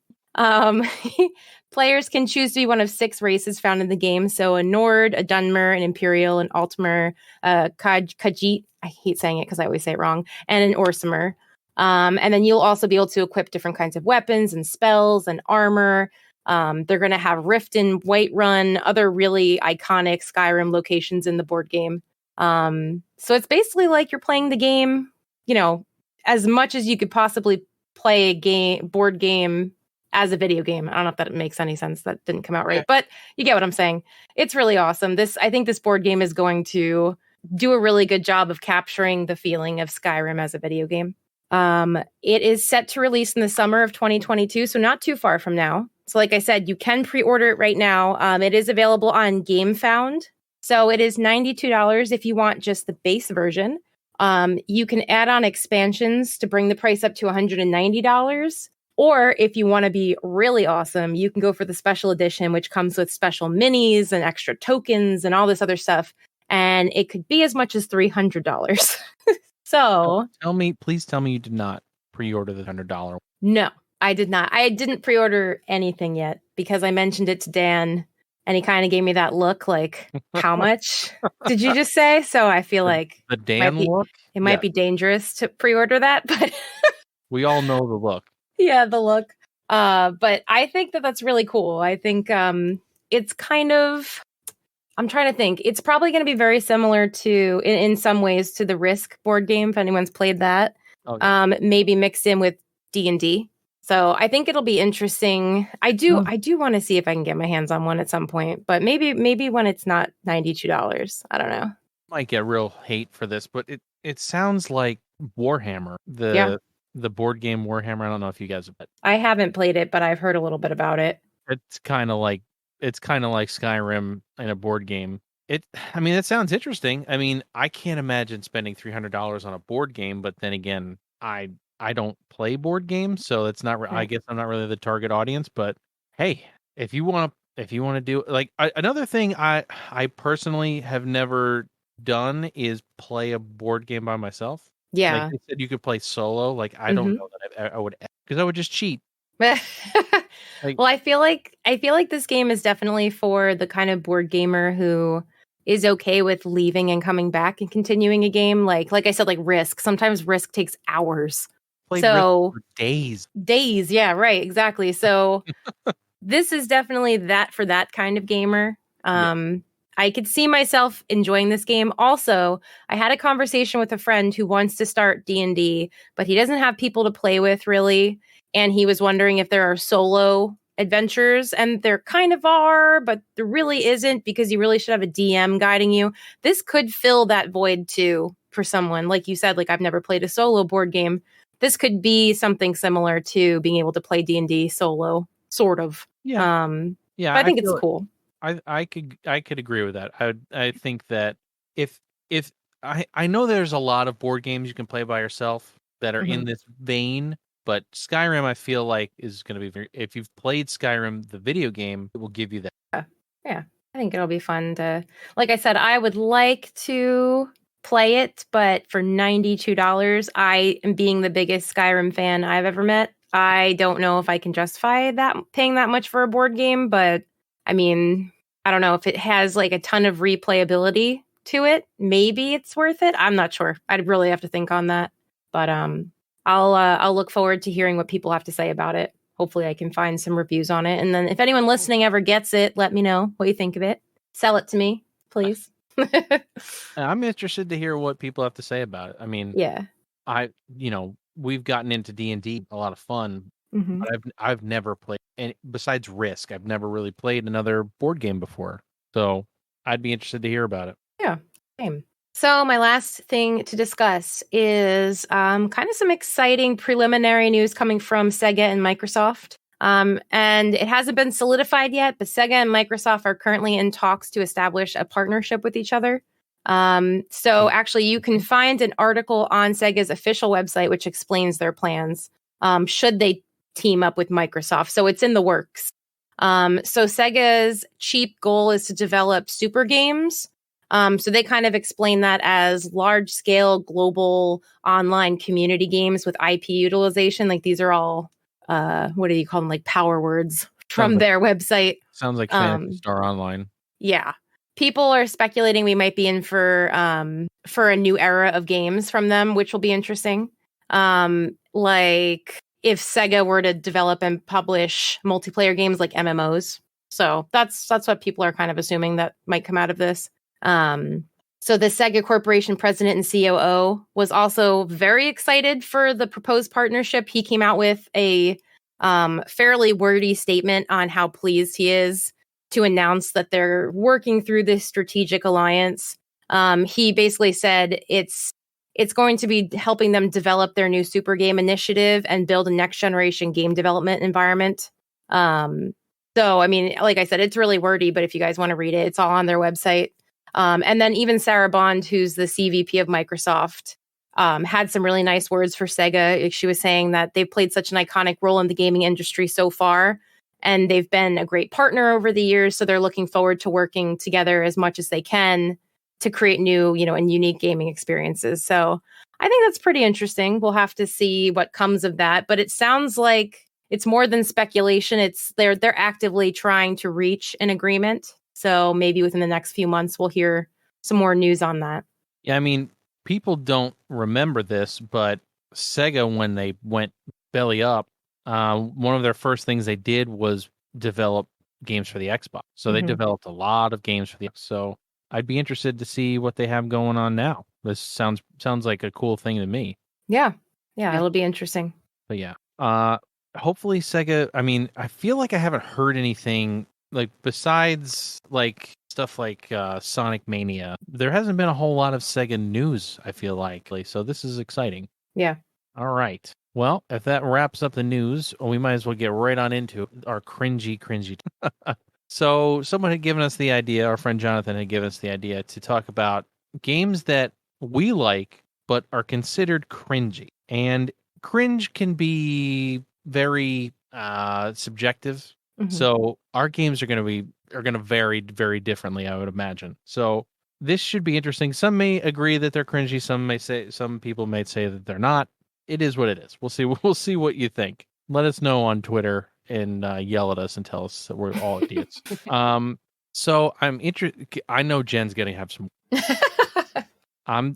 Players can choose to be one of 6 races found in the game. So a Nord, a Dunmer, an Imperial, an Altmer, a Khajiit, I hate saying it because I always say it wrong, and an Orsimer. And then you'll also be able to equip different kinds of weapons and spells and armor. They're going to have Rift and Whiterun, other really iconic Skyrim locations in the board game. So it's basically like you're playing the game, as much as you could possibly play a board game as a video game. I don't know if that makes any sense. That didn't come out right, but you get what I'm saying. It's really awesome. I think this board game is going to do a really good job of capturing the feeling of Skyrim as a video game. It is set to release in the summer of 2022, so not too far from now. So like I said, you can pre-order it right now. It is available on GameFound. So it is $92 if you want just the base version. You can add on expansions to bring the price up to $190. Or if you want to be really awesome, you can go for the special edition, which comes with special minis and extra tokens and all this other stuff. And it could be as much as $300. So
please tell me you did not pre-order the $100.
No, I did not. I didn't pre-order anything yet because I mentioned it to Dan and he kind of gave me that look like, how much did you just say? So I feel like
the Dan look?
It might be dangerous to pre-order that, but
we all know the look.
Yeah, the look. But I think that that's really cool. I think it's kind of, I'm trying to think. It's probably going to be very similar to, in some ways, to the Risk board game, if anyone's played that. Okay. Maybe mixed in with D&D. So I think it'll be interesting. I do want to see if I can get my hands on one at some point, but maybe when it's not $92. I don't know.
Might get real hate for this, but it sounds like Warhammer. The board game Warhammer. I don't know if you guys have played.
I haven't played it, but I've heard a little bit about it.
It's kind of like Skyrim in a board game. It sounds interesting. I mean, I can't imagine spending $300 on a board game, but then again, I don't play board games, so it's not. Right. I guess I'm not really the target audience. But hey, if you want to do like another thing, I personally have never done is play a board game by myself.
Yeah,
like they said, you could play solo. Like I don't know that I would, because I would just cheat.
Well, I feel like this game is definitely for the kind of board gamer who is okay with leaving and coming back and continuing a game. Like I said, like Risk. Sometimes Risk takes hours.
Played Risk for days.
Yeah, right, exactly. So this is definitely that for that kind of gamer. I could see myself enjoying this game. Also, I had a conversation with a friend who wants to start D&D, but he doesn't have people to play with really. And he was wondering if there are solo adventures, and there kind of are, but there really isn't, because you really should have a DM guiding you. This could fill that void too for someone. Like you said, like I've never played a solo board game. This could be something similar to being able to play D&D solo, sort of.
Yeah.
But I think it's cool.
I could agree with that. I think that if I know there's a lot of board games you can play by yourself that are in this vein, but Skyrim I feel like is going to be if you've played Skyrim the video game, it will give you that.
Yeah. I think it'll be fun to, like I said, I would like to play it, but for $92, I am being the biggest Skyrim fan I've ever met. I don't know if I can justify that paying that much for a board game, but I mean, I don't know if it has like a ton of replayability to it. Maybe it's worth it. I'm not sure. I'd really have to think on that. But I'll look forward to hearing what people have to say about it. Hopefully I can find some reviews on it. And then if anyone listening ever gets it, let me know what you think of it. Sell it to me, please.
I'm interested to hear what people have to say about it. I mean,
Yeah.
we've gotten into D&D, a lot of fun,
Hmm.
but I've never played, and besides Risk, I've never really played another board game before. So I'd be interested to hear about it.
Yeah, same. So my last thing to discuss is kind of some exciting preliminary news coming from Sega and Microsoft. And it hasn't been solidified yet, but Sega and Microsoft are currently in talks to establish a partnership with each other. So actually, you can find an article on Sega's official website which explains their plans should they team up with Microsoft. So it's in the works. So Sega's cheap goal is to develop super games. So they kind of explain that as large-scale global online community games with IP utilization. Like these are all, what do you call them? Like power words from their website.
Sounds like Phantasy Star Online.
Yeah. People are speculating we might be in for a new era of games from them, which will be interesting. Like if Sega were to develop and publish multiplayer games like MMOs. So that's what people are kind of assuming that might come out of this. So the Sega Corporation president and COO was also very excited for the proposed partnership. He came out with a fairly wordy statement on how pleased he is to announce that they're working through this strategic alliance. He basically said it's going to be helping them develop their new super game initiative and build a next generation game development environment. So, I mean, like I said, it's really wordy, but if you guys want to read it, it's all on their website. And then even Sarah Bond, who's the CVP of Microsoft, had some really nice words for Sega. She was saying that they've played such an iconic role in the gaming industry so far, and they've been a great partner over the years. So they're looking forward to working together as much as they can to create new, and unique gaming experiences. So I think that's pretty interesting. We'll have to see what comes of that. But it sounds like it's more than speculation. It's they're actively trying to reach an agreement. So maybe within the next few months, we'll hear some more news on that.
Yeah, I mean, people don't remember this, but Sega, when they went belly up, one of their first things they did was develop games for the Xbox. So they developed a lot of games for the Xbox. So I'd be interested to see what they have going on now. This sounds like a cool thing to me.
Yeah, it'll be interesting.
But yeah, hopefully Sega. I mean, I feel like I haven't heard anything like besides like stuff like Sonic Mania. There hasn't been a whole lot of Sega news, I feel like. So this is exciting.
Yeah.
All right. Well, if that wraps up the news, we might as well get right on into our cringy. So someone had given us the idea, our friend Jonathan had given us the idea to talk about games that we like but are considered cringy. And cringe can be very subjective. So our games are going to vary very differently, I would imagine. So this should be interesting. Some may agree that they're cringy. Some people may say that they're not. It is what it is. We'll see what you think. Let us know on Twitter and yell at us and tell us that we're all idiots. So I'm interested. I know Jen's going to have some.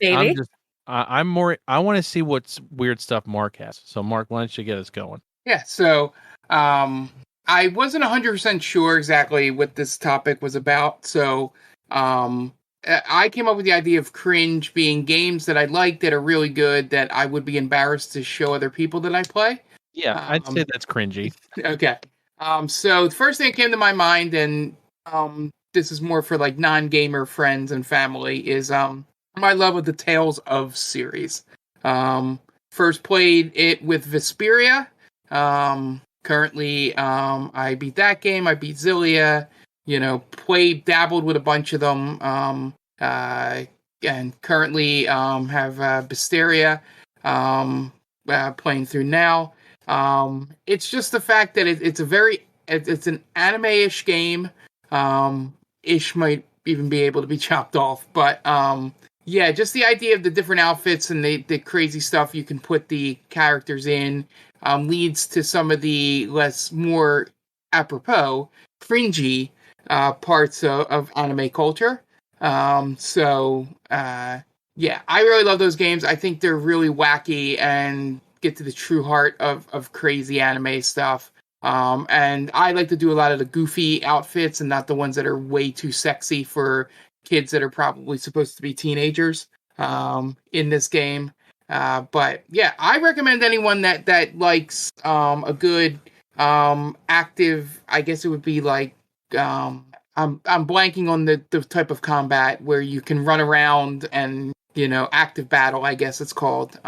Maybe.
I'm more. I want to see what's weird stuff Mark has. So Mark, why don't you get us going?
Yeah. So I wasn't 100% sure exactly what this topic was about. So I came up with the idea of cringe being games that I like that are really good that I would be embarrassed to show other people that I play.
Yeah, I'd say that's cringy.
Okay. So the first thing that came to my mind, and this is more for like non-gamer friends and family, is my love of the Tales of series. First played it with Vesperia. Currently, I beat that game. I beat Zillia. Dabbled with a bunch of them. And currently have Bisteria playing through now. It's just the fact that it's an anime-ish game. Ish might even be able to be chopped off, but yeah, just the idea of the different outfits and the crazy stuff you can put the characters in leads to some of the more apropos, cringy parts of anime culture. Yeah, I really love those games. I think they're really wacky and get to the true heart of crazy anime stuff. And I like to do a lot of the goofy outfits and not the ones that are way too sexy for kids that are probably supposed to be teenagers in this game. But yeah, I recommend anyone that likes a good active. I guess it would be like I'm blanking on the type of combat where you can run around and active battle. I guess it's called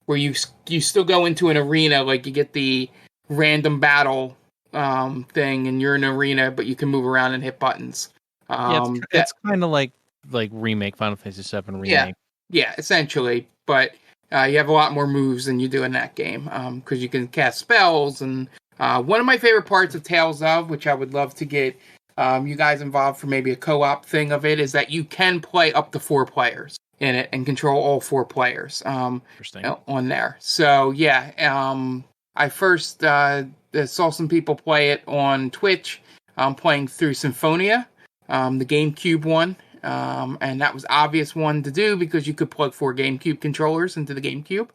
where you still go into an arena, like you get the random battle thing, and you're in an arena, but you can move around and hit buttons.
It's kind of like remake Final Fantasy VII remake.
Yeah, essentially. But you have a lot more moves than you do in that game because you can cast spells. And one of my favorite parts of Tales of, which I would love to get you guys involved for maybe a co-op thing of it, is that you can play up to 4 players in it and control all 4 players
Interesting.
on there. So yeah, I first saw some people play it on Twitch, playing through Symphonia, the GameCube one. And that was obvious one to do because you could plug 4 GameCube controllers into the GameCube.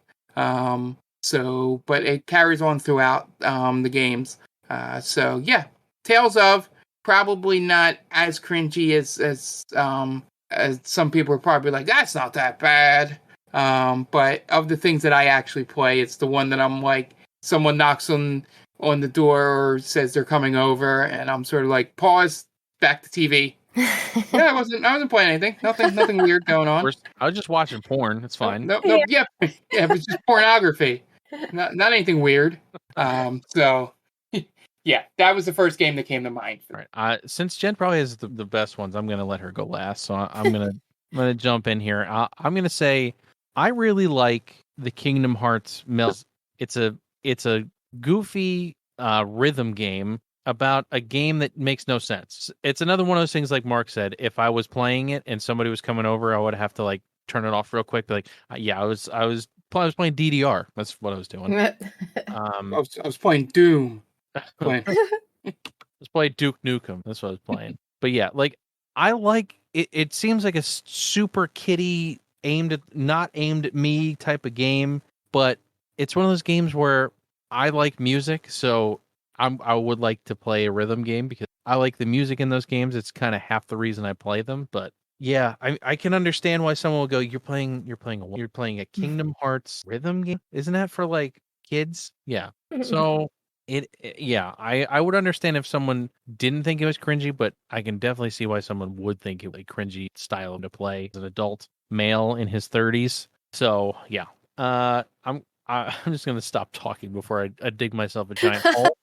But it carries on throughout the games. So yeah, Tales of, probably not as cringy as some people are probably like, that's not that bad. But of the things that I actually play, it's the one that I'm like, someone knocks on the door or says they're coming over, and I'm sort of like, pause, back to TV. Yeah, I wasn't playing anything. Nothing weird going on.
I was just watching porn. It's fine.
No, yeah, it was just pornography. Not anything weird. So yeah, that was the first game that came to mind.
All right. Since Jen probably has the best ones, I'm gonna let her go last. So I'm gonna jump in here. I'm gonna say I really like the Kingdom Hearts Melts. It's a goofy rhythm game about a game that makes no sense. It's another one of those things, like Mark said, if I was playing it and somebody was coming over, I would have to like turn it off real quick. Be like, yeah, I was playing DDR. That's what I was doing.
I was playing Doom.
Let's play Duke Nukem. That's what I was playing. But yeah, like I like it. It seems like a super kiddie not aimed at me type of game, but it's one of those games where I like music, so I would like to play a rhythm game because I like the music in those games. It's kind of half the reason I play them. But yeah, I can understand why someone will go, you're playing a Kingdom Hearts rhythm game. Isn't that for like kids? Yeah. So I would understand if someone didn't think it was cringy, but I can definitely see why someone would think it was a cringy style to play as an adult male in his 30s. So yeah, I'm just gonna stop talking before I dig myself a giant hole.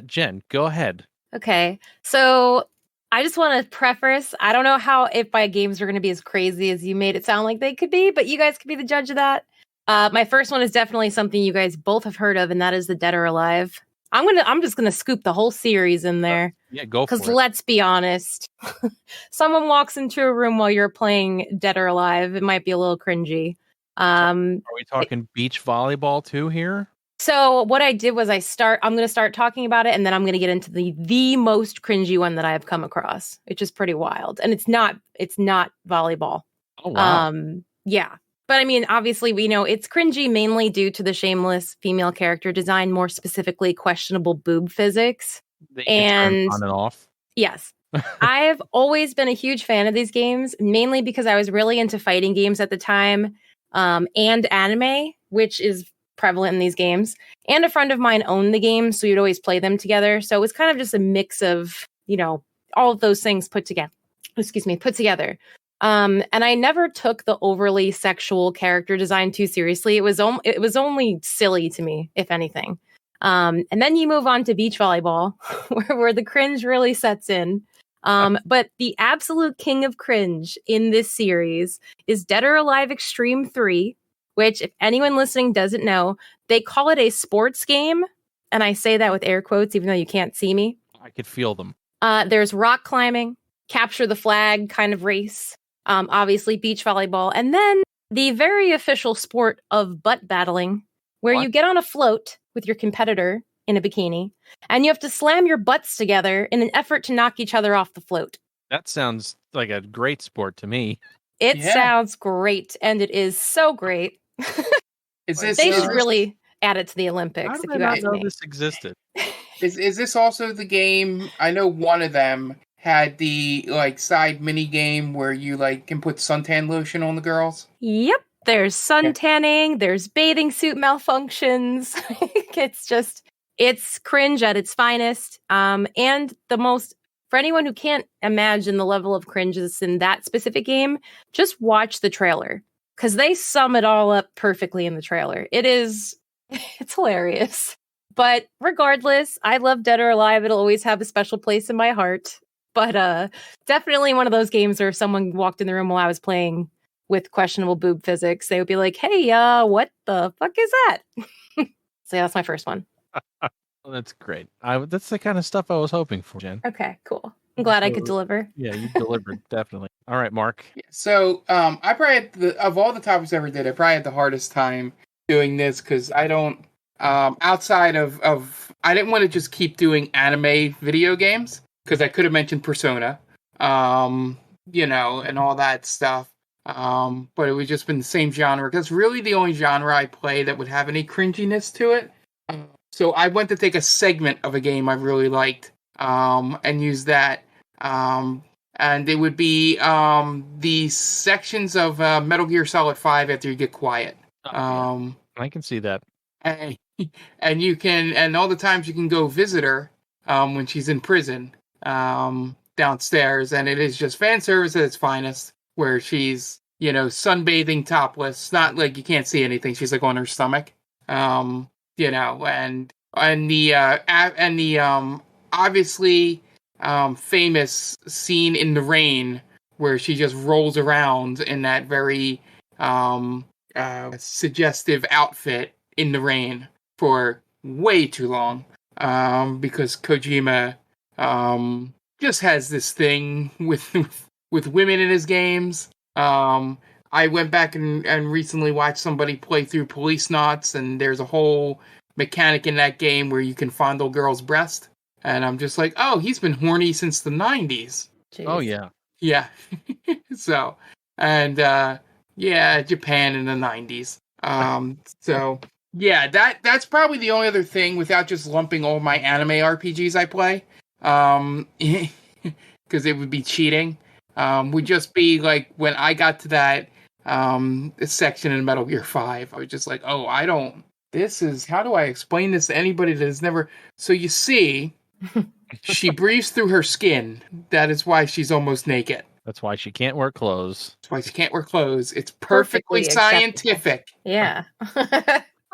Jen, go ahead.
Okay, so I just want to preface, I don't know if my games are going to be as crazy as you made it sound like they could be, but you guys could be the judge of that. My first one is definitely something you guys both have heard of, and that is the Dead or Alive. I'm just gonna scoop the whole series in there.
Yeah, go for it.
Because let's be honest, someone walks into a room while you're playing Dead or Alive, it might be a little cringy.
Are we talking beach volleyball too here?
So what I did was I'm going to start talking about it, and then I'm going to get into the most cringy one that I have come across, which is pretty wild. And it's not volleyball.
Oh, wow.
Yeah. But I mean, obviously we know it's cringy mainly due to the shameless female character design, more specifically questionable boob physics.
And on and off.
Yes. I've always been a huge fan of these games, mainly because I was really into fighting games at the time, and anime, which is prevalent in these games. And a friend of mine owned the game, so we'd always play them together. So it was kind of just a mix of, all of those things put together. And I never took the overly sexual character design too seriously. It was only silly to me, if anything. And then you move on to beach volleyball, where the cringe really sets in. But the absolute king of cringe in this series is Dead or Alive Xtreme 3, which, if anyone listening doesn't know, they call it a sports game. And I say that with air quotes, even though you can't see me.
I could feel them.
There's rock climbing, capture the flag kind of race, obviously beach volleyball, and then the very official sport of butt battling, where you get on a float with your competitor in a bikini, and you have to slam your butts together in an effort to knock each other off the float.
That sounds like a great sport to me.
It sounds great, and it is so great.
Is this
they should really add it to the
How
Olympics,
did
if
I
you
not
ask
know
me.
this existed?
Is this also the game? I know one of them had the like side mini game where you like can put suntan lotion on the girls.
Yep. There's sun
Yeah.
tanning, there's bathing suit malfunctions. It's cringe at its finest. And for anyone who can't imagine the level of cringes in that specific game, just watch the trailer. Because they sum it all up perfectly in the trailer. It's hilarious. But regardless, I love Dead or Alive. It'll always have a special place in my heart. But definitely one of those games where if someone walked in the room while I was playing with questionable boob physics, they would be like, hey, what the fuck is that? So yeah, that's my first one.
Well, that's great. That's the kind of stuff I was hoping for, Jen.
Okay, cool. I'm glad I could deliver.
Yeah, you delivered, definitely. All right, Mark.
So, I probably had of all the topics I ever did, I probably had the hardest time doing this because I don't, outside of I didn't want to just keep doing anime video games because I could have mentioned Persona, and all that stuff. But it would just been the same genre. That's really the only genre I play that would have any cringiness to it. So I went to take a segment of a game I really liked, and use that. And it would be the sections of Metal Gear Solid 5 after you get quiet.
I can see that.
And you can, and all the times you can go visit her when she's in prison downstairs, and it is just fan service at its finest, where she's sunbathing topless, not like you can't see anything. She's like on her stomach, and the obviously famous scene in the rain where she just rolls around in that very suggestive outfit in the rain for way too long, because Kojima just has this thing with women in his games. I went back and recently watched somebody play through Police Knots, and there's a whole mechanic in that game where you can fondle girls' breast. And I'm just like, oh, he's been horny since the 90s.
Jeez.
Oh, yeah.
Yeah. So, and Japan in the 90s. So, yeah, that's probably the only other thing without just lumping all my anime RPGs I play. Because it would be cheating. Would just be like when I got to that section in Metal Gear 5, I was just like, oh, how do I explain this to anybody that has never... So you see, she breathes through her skin. That is why she's almost naked.
That's why she can't wear clothes.
That's why she can't wear clothes. It's perfectly scientific.
Yeah.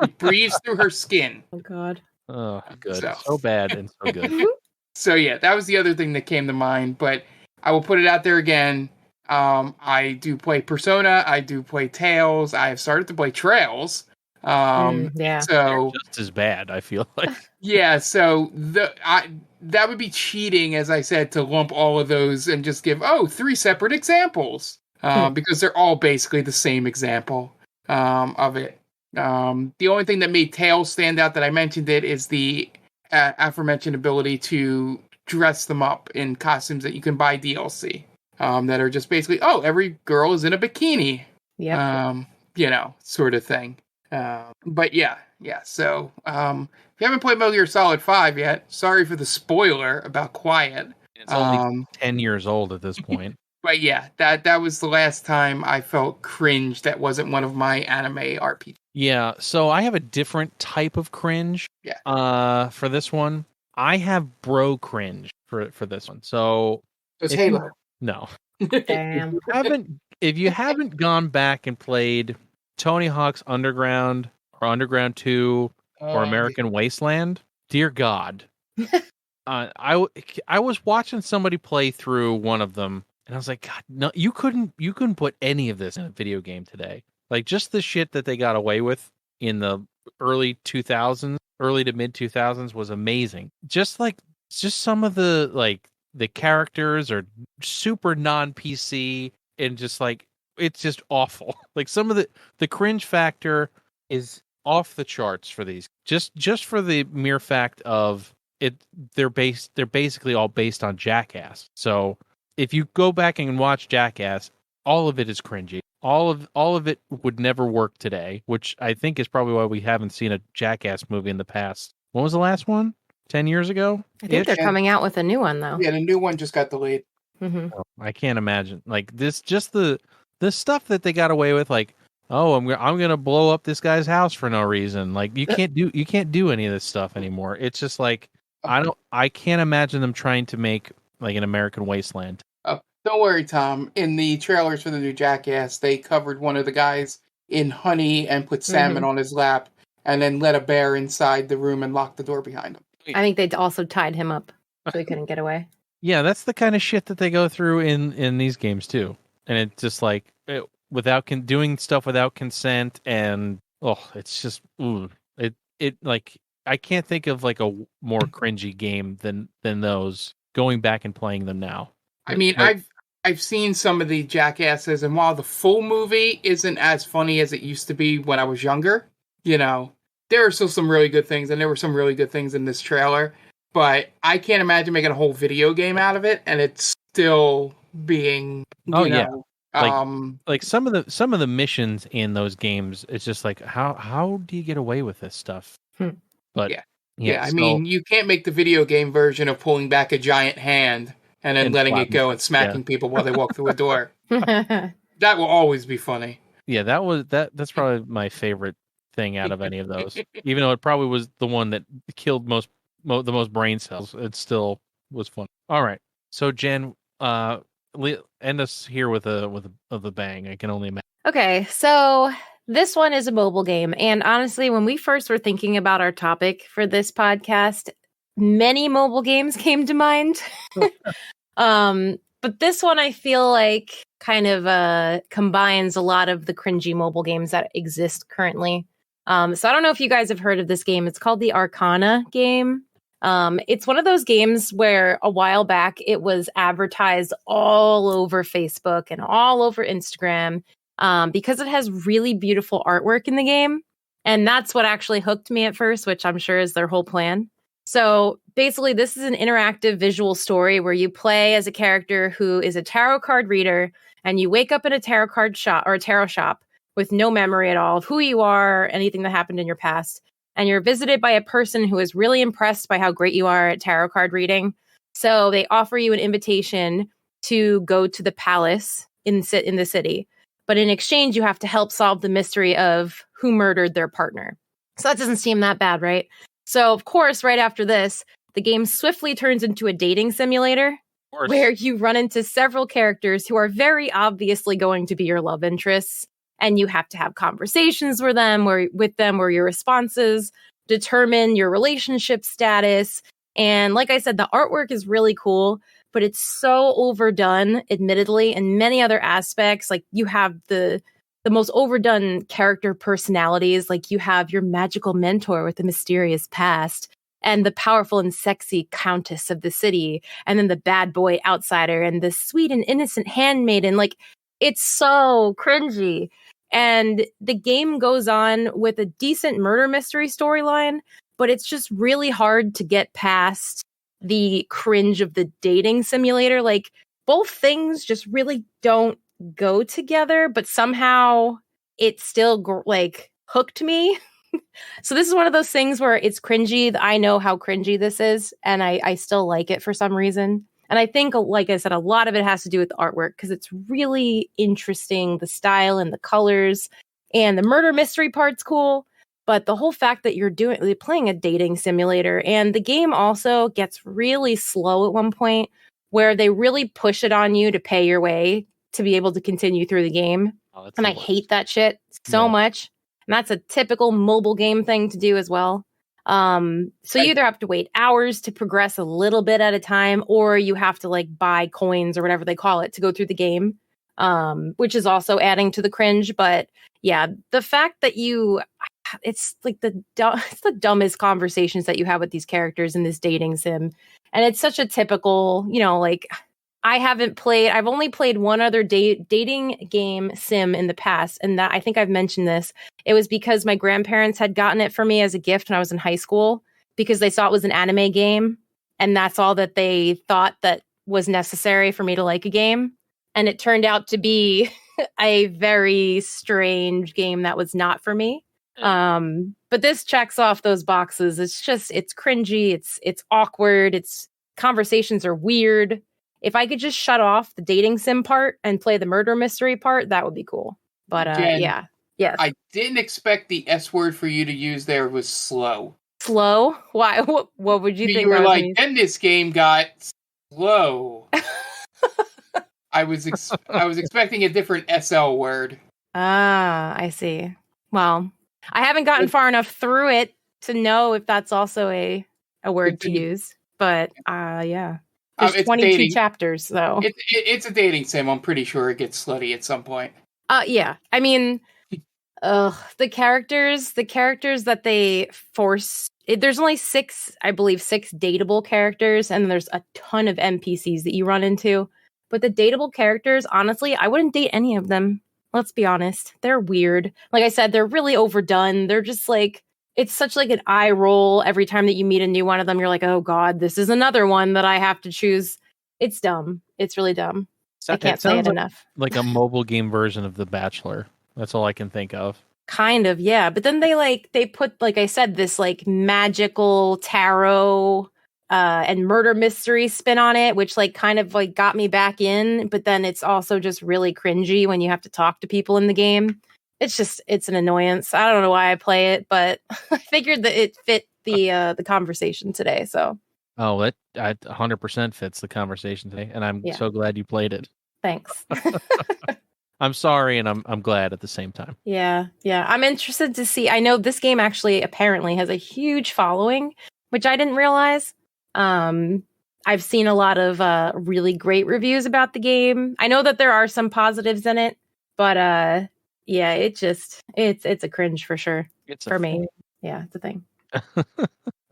She breathes through her skin.
Oh, God.
Oh, good. So bad and so good.
So, yeah, that was the other thing that came to mind. But I will put it out there again. I do play Persona. I do play Tales. I have started to play Trails.
Yeah.
So
just as bad, I feel like.
Yeah, so that would be cheating, as I said, to lump all of those and just give 3 separate examples, because they're all basically the same example of it. The only thing that made Tales stand out that I mentioned it is the aforementioned ability to dress them up in costumes that you can buy DLC, that are just basically, every girl is in a bikini, sort of thing. But yeah. So, if you haven't played Metal Gear Solid 5 yet, sorry for the spoiler about Quiet.
It's only 10 years old at this point.
But yeah, that was the last time I felt cringe that wasn't one of my anime RPGs.
Yeah, so I have a different type of cringe.
Yeah.
For this one, I have bro cringe for this one. So
it's Halo.
No.
Damn.
If you haven't gone back and played Tony Hawk's Underground or Underground 2 or American Wasteland, dear God. I was watching somebody play through one of them, and I was like, God, no, you couldn't put any of this in a video game today. Like, just the shit that they got away with in the early to mid 2000s was amazing. Just some of the characters are super non-PC, and just it's just awful. Like, some of the cringe factor is off the charts for these. Just for the mere fact of it, they're basically all based on Jackass. So if you go back and watch Jackass, all of it is cringy. all of it would never work today, which I think is probably why we haven't seen a Jackass movie in the past. When was the last one? 10 years ago?
I think they're coming out with a new one though.
Yeah, the new one just got delayed.
Mm-hmm.
Oh, I can't imagine like this. Just the stuff that they got away with, like, oh, I'm gonna blow up this guy's house for no reason. Like you can't do any of this stuff anymore. It's just like I can't imagine them trying to make like an American Wasteland.
Oh, don't worry, Tom. In the trailers for the new Jackass, they covered one of the guys in honey and put salmon on his lap, and then let a bear inside the room and locked the door behind him.
I think they also tied him up so he couldn't get away.
Yeah, that's the kind of shit that they go through in these games too, and it's just like doing stuff without consent, and it's just it like I can't think of like a more cringy game than those. Going back and playing them now.
I mean, I've seen some of the Jackasses, and while the full movie isn't as funny as it used to be when I was younger, you know, there are still some really good things, and there were some really good things in this trailer. But I can't imagine making a whole video game out of it, and it's still being, you know,
like some of the missions in those games. It's just like how do you get away with this stuff? But
yeah, I mean, you can't make the video game version of pulling back a giant hand and then letting it go and smacking people while they walk through a door. That will always be funny.
Yeah, that's probably my favorite thing out of any of those. Even though it probably was the one that killed the most brain cells, it still was fun. All right, so Jen, end us here with a bang. I can only imagine.
Okay, so this one is a mobile game. And honestly, when we first were thinking about our topic for this podcast, many mobile games came to mind. But this one, I feel like kind of combines a lot of the cringy mobile games that exist currently. So I don't know if you guys have heard of this game. It's called the Arcana Game. It's one of those games where a while back it was advertised all over Facebook and all over Instagram. Because it has really beautiful artwork in the game. And that's what actually hooked me at first, which I'm sure is their whole plan. So basically, this is an interactive visual story where you play as a character who is a tarot card reader, and you wake up in a tarot card shop or a tarot shop with no memory at all of who you are, anything that happened in your past. And you're visited by a person who is really impressed by how great you are at tarot card reading. So they offer you an invitation to go to the palace in the city. But in exchange, you have to help solve the mystery of who murdered their partner. So that doesn't seem that bad, right? So, of course, right after this, the game swiftly turns into a dating simulator where you run into several characters who are very obviously going to be your love interests. And you have to have conversations with them where your responses determine your relationship status. And like I said, the artwork is really cool. But it's so overdone, admittedly, in many other aspects. Like you have the most overdone character personalities. Like you have your magical mentor with a mysterious past, and the powerful and sexy countess of the city, and then the bad boy outsider, and the sweet and innocent handmaiden. Like it's so cringy. And the game goes on with a decent murder mystery storyline, but it's just really hard to get past the cringe of the dating simulator. Like both things just really don't go together, but somehow it still like hooked me. So this is one of those things where it's cringy. I know how cringy this is, and I still like it for some reason. And I think, like I said, a lot of it has to do with the artwork because it's really interesting, the style and the colors, and the murder mystery part's cool. But the whole fact that you're playing a dating simulator, and the game also gets really slow at one point where they really push it on you to pay your way to be able to continue through the game. And I hate that shit so much. And that's a typical mobile game thing to do as well. So you either have to wait hours to progress a little bit at a time, or you have to like buy coins or whatever they call it to go through the game, which is also adding to the cringe. But yeah, the fact that it's like it's the dumbest conversations that you have with these characters in this dating sim. And it's such a typical, like I've only played one other dating game sim in the past. And that I think I've mentioned this. It was because my grandparents had gotten it for me as a gift when I was in high school because they saw it was an anime game. And that's all that they thought that was necessary for me to like a game. And it turned out to be a very strange game that was not for me. But this checks off those boxes. It's cringy, it's awkward, its conversations are weird. If I could just shut off the dating sim part and play the murder mystery part, that would be cool. But
Jen,
yeah. Yes.
I didn't expect the S word for you to use there was slow.
Slow? Why? What would you think?
You were like, then this game got slow. I was expecting a different SL word.
Ah, I see. Well, I haven't gotten far enough through it to know if that's also a word to use. But yeah. There's 22 chapters, though.
It's a dating sim. I'm pretty sure it gets slutty at some point.
Yeah. I mean, the characters that they force. There's only six dateable characters, and there's a ton of NPCs that you run into. But the dateable characters, honestly, I wouldn't date any of them. Let's be honest. They're weird. Like I said, they're really overdone. They're just like, it's such like an eye roll every time that you meet a new one of them. You're like, oh God, this is another one that I have to choose. It's dumb. It's really dumb. I can't say it enough.
Like a mobile game version of The Bachelor. That's all I can think of.
Kind of, yeah. But then they put, like I said, this like magical tarot and murder mystery spin on it, which like kind of like got me back in. But then it's also just really cringy when you have to talk to people in the game. It's an annoyance. I don't know why I play it, but I figured that it fit the conversation today. So.
Oh, that 100% fits the conversation today, and I'm so glad you played it.
Thanks.
I'm sorry, and I'm glad at the same time.
Yeah. I'm interested to see. I know this game actually apparently has a huge following, which I didn't realize. I've seen a lot of really great reviews about the game. I know that there are some positives in it, but yeah, it's a cringe for sure. For me. Yeah, it's a thing.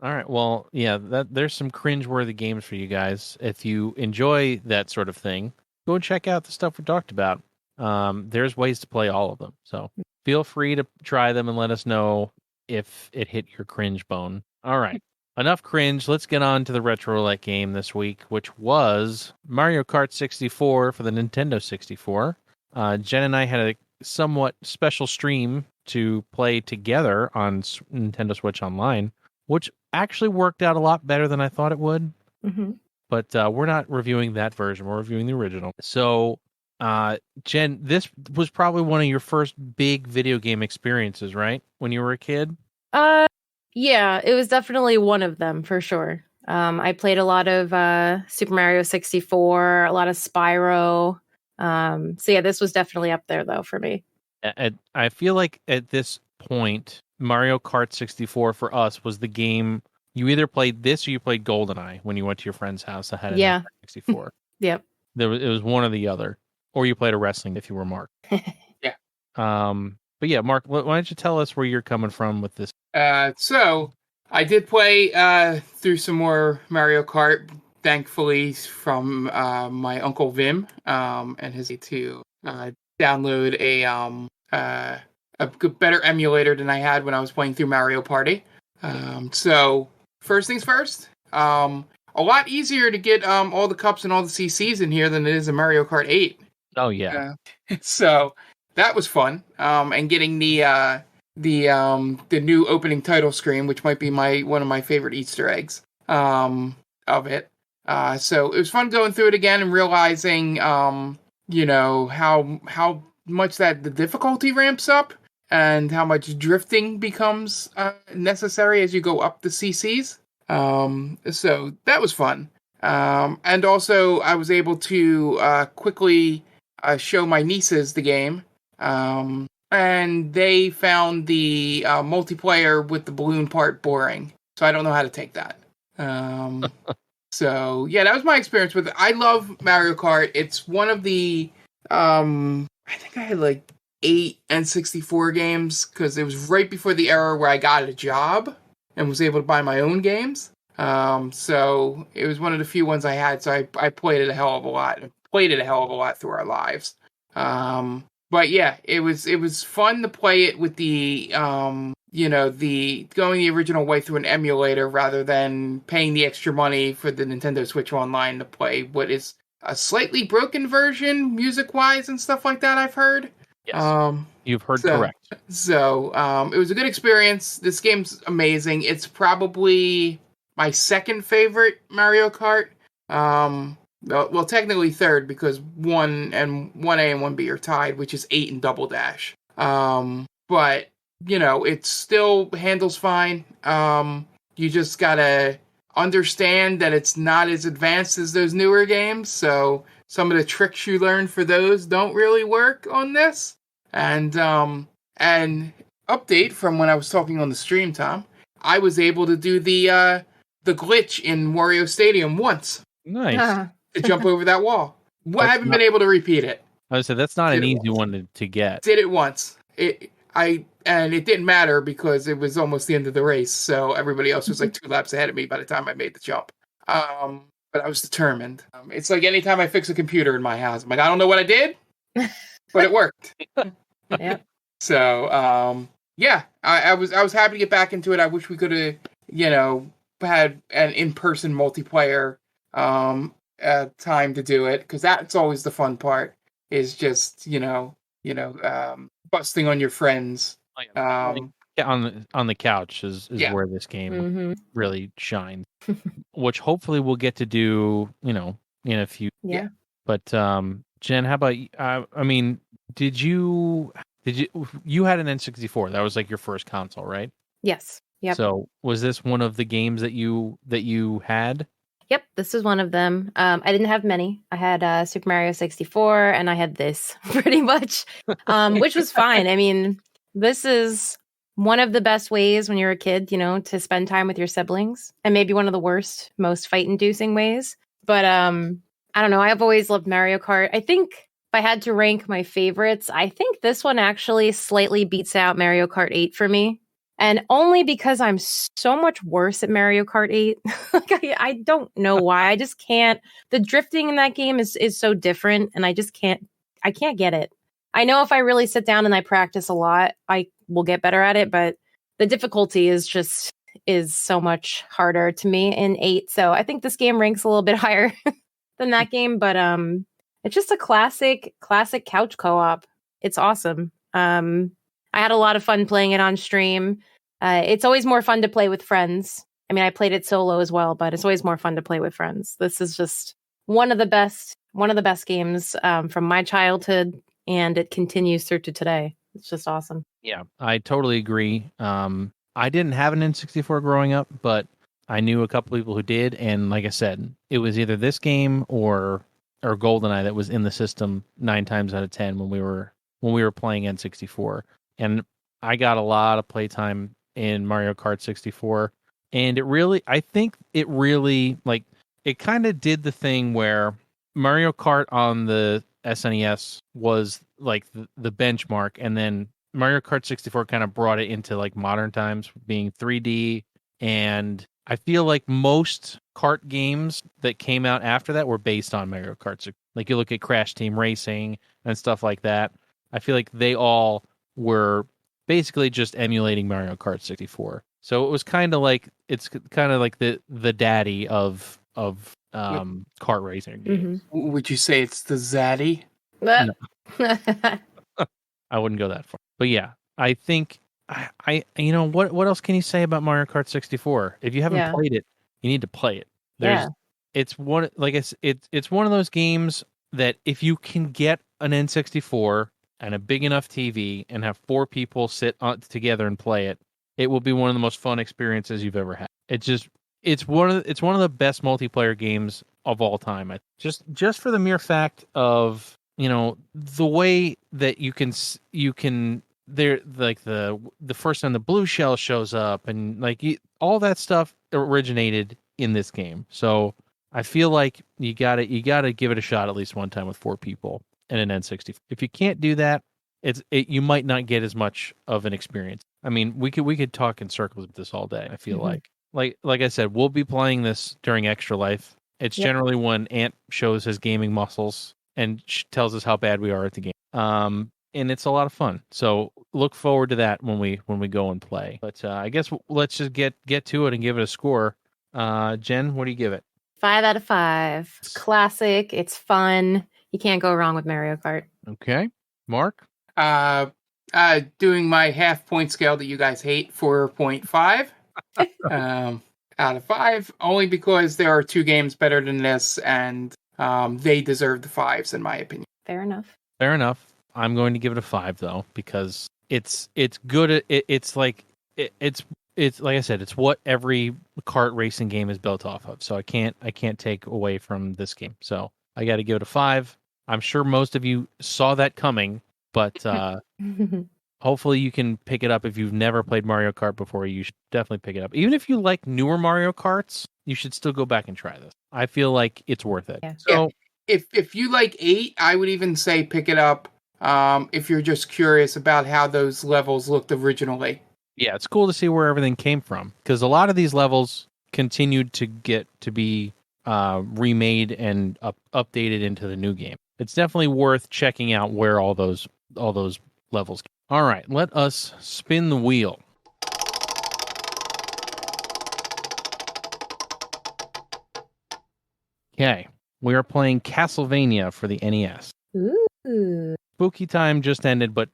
All right. Well, yeah, there's some cringe-worthy games for you guys. If you enjoy that sort of thing, go and check out the stuff we talked about. There's ways to play all of them. So feel free to try them and let us know if it hit your cringe bone. All right. Enough cringe. Let's get on to the Retro Roulette game this week, which was Mario Kart 64 for the Nintendo 64. Jen and I had a somewhat special stream to play together on Nintendo Switch Online, which actually worked out a lot better than I thought it would.
Mm-hmm.
But we're not reviewing that version. We're reviewing the original. So, Jen, this was probably one of your first big video game experiences, right? When you were a kid?
Yeah, it was definitely one of them for sure. I played a lot of Super Mario 64, a lot of Spyro. So yeah, this was definitely up there though for me.
I feel like at this point, Mario Kart 64 for us was the game. You either played this or you played GoldenEye when you went to your friend's house that had a Nintendo 64.
Yep.
It was one or the other. Or you played a wrestling if you were Mark.
Yeah.
But yeah, Mark, why don't you tell us where you're coming from with this?
So I did play through some more Mario Kart, thankfully, from my Uncle Vim and his to download a better emulator than I had when I was playing through Mario Party. So first things first, a lot easier to get all the cups and all the CCs in here than it is in Mario Kart 8.
Oh yeah.
So that was fun. And getting the new opening title screen, which might be one of my favorite Easter eggs of it. So it was fun going through it again and realizing how much that the difficulty ramps up and how much drifting becomes necessary as you go up the CCs. So that was fun. And also I was able to quickly show my nieces the game. And they found the multiplayer with the balloon part boring. So I don't know how to take that. So yeah, that was my experience with it. I love Mario Kart. It's one of the, I think I had like 8 N64 games because it was right before the era where I got a job and was able to buy my own games. So it was one of the few ones I had. So I played it a hell of a lot. Through our lives. But yeah, it was fun to play it with the going the original way through an emulator rather than paying the extra money for the Nintendo Switch Online to play what is a slightly broken version, music-wise and stuff like that. I've heard.
Yes, you've heard correct.
So it was a good experience. This game's amazing. It's probably my second favorite Mario Kart. Well, technically third because 1A and 1B are tied, which is 8 and Double Dash. But it still handles fine. You just gotta understand that it's not as advanced as those newer games, so some of the tricks you learn for those don't really work on this. And update from when I was talking on the stream, Tom, I was able to do the glitch in Wario Stadium once.
Nice.
To jump over that wall. I haven't been able to repeat it.
I would say that's not an easy one to get.
Did it once. And it didn't matter because it was almost the end of the race, so everybody else was like 2 laps ahead of me by the time I made the jump. But I was determined. It's like anytime I fix a computer in my house, I'm like, I don't know what I did, but it worked.
Yeah.
So, yeah, I was happy to get back into it. I wish we could have, had an in-person multiplayer time to do it, because that's always the fun part. Is just busting on your friends.
On the couch is where this game really shines, which hopefully we'll get to do in a few.
Yeah.
But Jen, how about I mean, did you had an N64? That was like your first console, right?
Yes. Yep.
So was this one of the games that you had?
Yep, this was one of them. I didn't have many. I had Super Mario 64, and I had this pretty much, which was fine. I mean, this is one of the best ways when you're a kid, to spend time with your siblings, and maybe one of the worst, most fight-inducing ways. But I don't know. I've always loved Mario Kart. I think if I had to rank my favorites, I think this one actually slightly beats out Mario Kart 8 for me. And only because I'm so much worse at Mario Kart 8. I don't know why. I just can't. The drifting in that game is so different, and I can't get it. I know if I really sit down and I practice a lot, I will get better at it, but the difficulty is so much harder to me in 8. So I think this game ranks a little bit higher than that game, but it's just a classic couch co-op. It's awesome. I had a lot of fun playing it on stream. It's always more fun to play with friends. I mean, I played it solo as well, but it's always more fun to play with friends. This is just one of the best games from my childhood, and it continues through to today. It's just awesome.
Yeah, I totally agree. I didn't have an N64 growing up, but I knew a couple people who did, and like I said, it was either this game or GoldenEye that was in the system 9 times out of 10 when we were playing N64. And I got a lot of playtime in Mario Kart 64. And I think it really, like, it kind of did the thing where Mario Kart on the SNES was, like, the benchmark. And then Mario Kart 64 kind of brought it into, like, modern times, being 3D. And I feel like most kart games that came out after that were based on Mario Kart. Like, you look at Crash Team Racing and stuff like that. I feel like they all were basically just emulating Mario Kart 64. So it was kind of like the daddy of kart racing games.
Mm-hmm. Would you say it's the zaddy?
No. I wouldn't go that far. But yeah, I think what else can you say about Mario Kart 64? If you haven't played it, you need to play it. It's one it's one of those games that if you can get an N64 and a big enough TV and have 4 people sit together and play it, it will be one of the most fun experiences you've ever had. It's one of the best multiplayer games of all time. Just for the mere fact of, the way that you can there, like the first time the blue shell shows up, and like all that stuff originated in this game. So I feel like you gotta give it a shot at least one time with 4 people and an N64. If you can't do that, you might not get as much of an experience. I mean, we could talk in circles with this all day. I feel like I said, we'll be playing this during Extra Life. It's generally when Ant shows his gaming muscles and tells us how bad we are at the game. And it's a lot of fun. So look forward to that when we go and play. But I guess let's just get to it and give it a score. Jen, what do you give it?
5 out of 5. It's classic. It's fun. You can't go wrong with Mario Kart.
Okay. Mark?
Doing my half point scale that you guys hate, 4.5 out of 5, only because there are 2 games better than this, and they deserve the 5s in my opinion.
Fair enough.
Fair enough. I'm going to give it a 5 though, because it's good. It's like I said, it's what every kart racing game is built off of. So I can't take away from this game. So I got to give it a 5. I'm sure most of you saw that coming, but hopefully you can pick it up. If you've never played Mario Kart before, you should definitely pick it up. Even if you like newer Mario Karts, you should still go back and try this. I feel like it's worth it.
Yeah.
So
if you like 8, I would even say pick it up if you're just curious about how those levels looked originally.
yeah, it's cool to see where everything came from, because a lot of these levels continued to get to be remade and updated into the new game. It's definitely worth checking out where all those levels came. All right, let us spin the wheel. Okay, we are playing Castlevania for the NES.
Ooh.
Spooky time just ended, but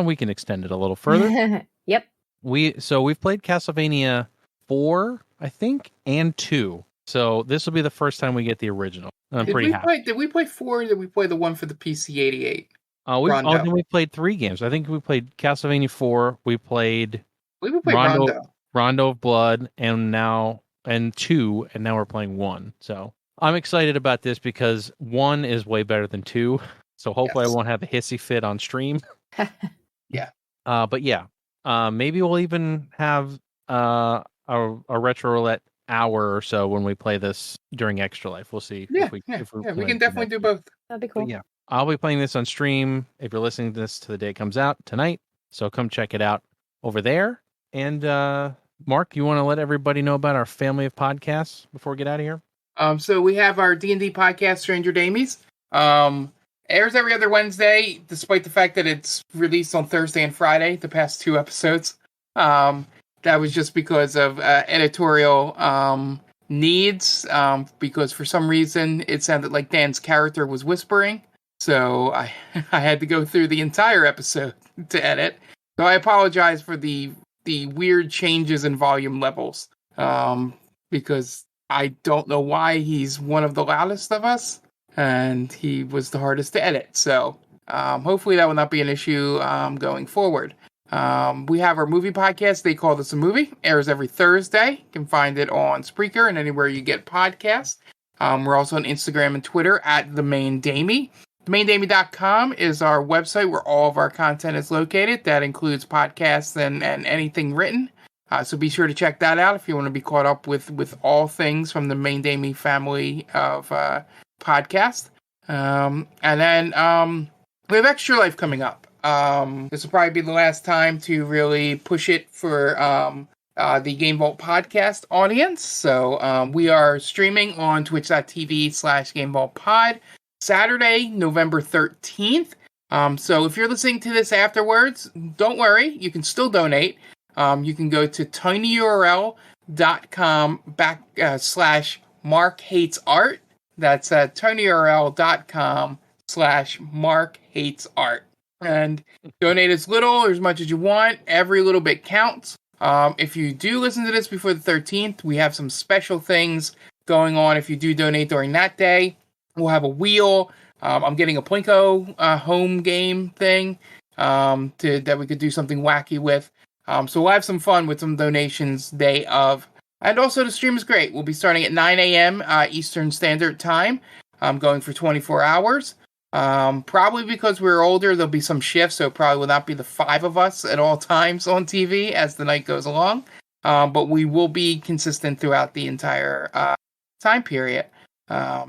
we can extend it a little further.
Yep.
We've played Castlevania 4, I think, and 2. So this will be the first time we get the original. I'm pretty happy.
Did we play 4 or did we play the one for the PC-88?
Then we played 3 games. I think we played Castlevania 4. We played Rondo of Blood, and 2, and now we're playing 1. So I'm excited about this because 1 is way better than 2. So hopefully I won't have a hissy fit on stream.
Yeah.
But yeah, maybe we'll even have a Retro Roulette hour or so when we play this during Extra Life. We'll see.
We can definitely do both.
That'd be cool.
But yeah, I'll be playing this on stream if you're listening to this to the day it comes out tonight. So come check it out over there. And Mark, you want to let everybody know about our family of podcasts before we get out of here?
So we have our D&D podcast, Stranger Damies. Airs every other Wednesday, despite the fact that it's released on Thursday and Friday, the past 2 episodes. That was just because of editorial needs, because for some reason it sounded like Dan's character was whispering. So I had to go through the entire episode to edit. So I apologize for the weird changes in volume levels, because I don't know why he's one of the loudest of us, and he was the hardest to edit. So hopefully that will not be an issue going forward. We have our movie podcast, They Call This a Movie. Airs every Thursday. You can find it on Spreaker and anywhere you get podcasts. We're also on Instagram and Twitter at The Main Damie. TheMainDamie.com is our website where all of our content is located. That includes podcasts and anything written. So be sure to check that out if you want to be caught up with all things from the Main Damie family of podcast. And then we have Extra Life coming up. This will probably be the last time to really push it for the Game Vault podcast audience. So we are streaming on twitch.tv/GameVaultPod Saturday, November 13th. So if you're listening to this afterwards, don't worry, you can still donate. You can go to tinyurl.com/MarkHatesArt. That's at tinyurl.com/MarkHatesArt. And donate as little or as much as you want. Every little bit counts. If you do listen to this before the 13th, we have some special things going on. If you do donate during that day, we'll have a wheel. I'm getting a Plinko home game thing that we could do something wacky with. So we'll have some fun with some donations day of. And also the stream is great. We'll be starting at 9 a.m. Eastern Standard Time, going for 24 hours. Probably because we're older, there'll be some shifts, so it probably will not be the 5 of us at all times on TV as the night goes along. But we will be consistent throughout the entire time period.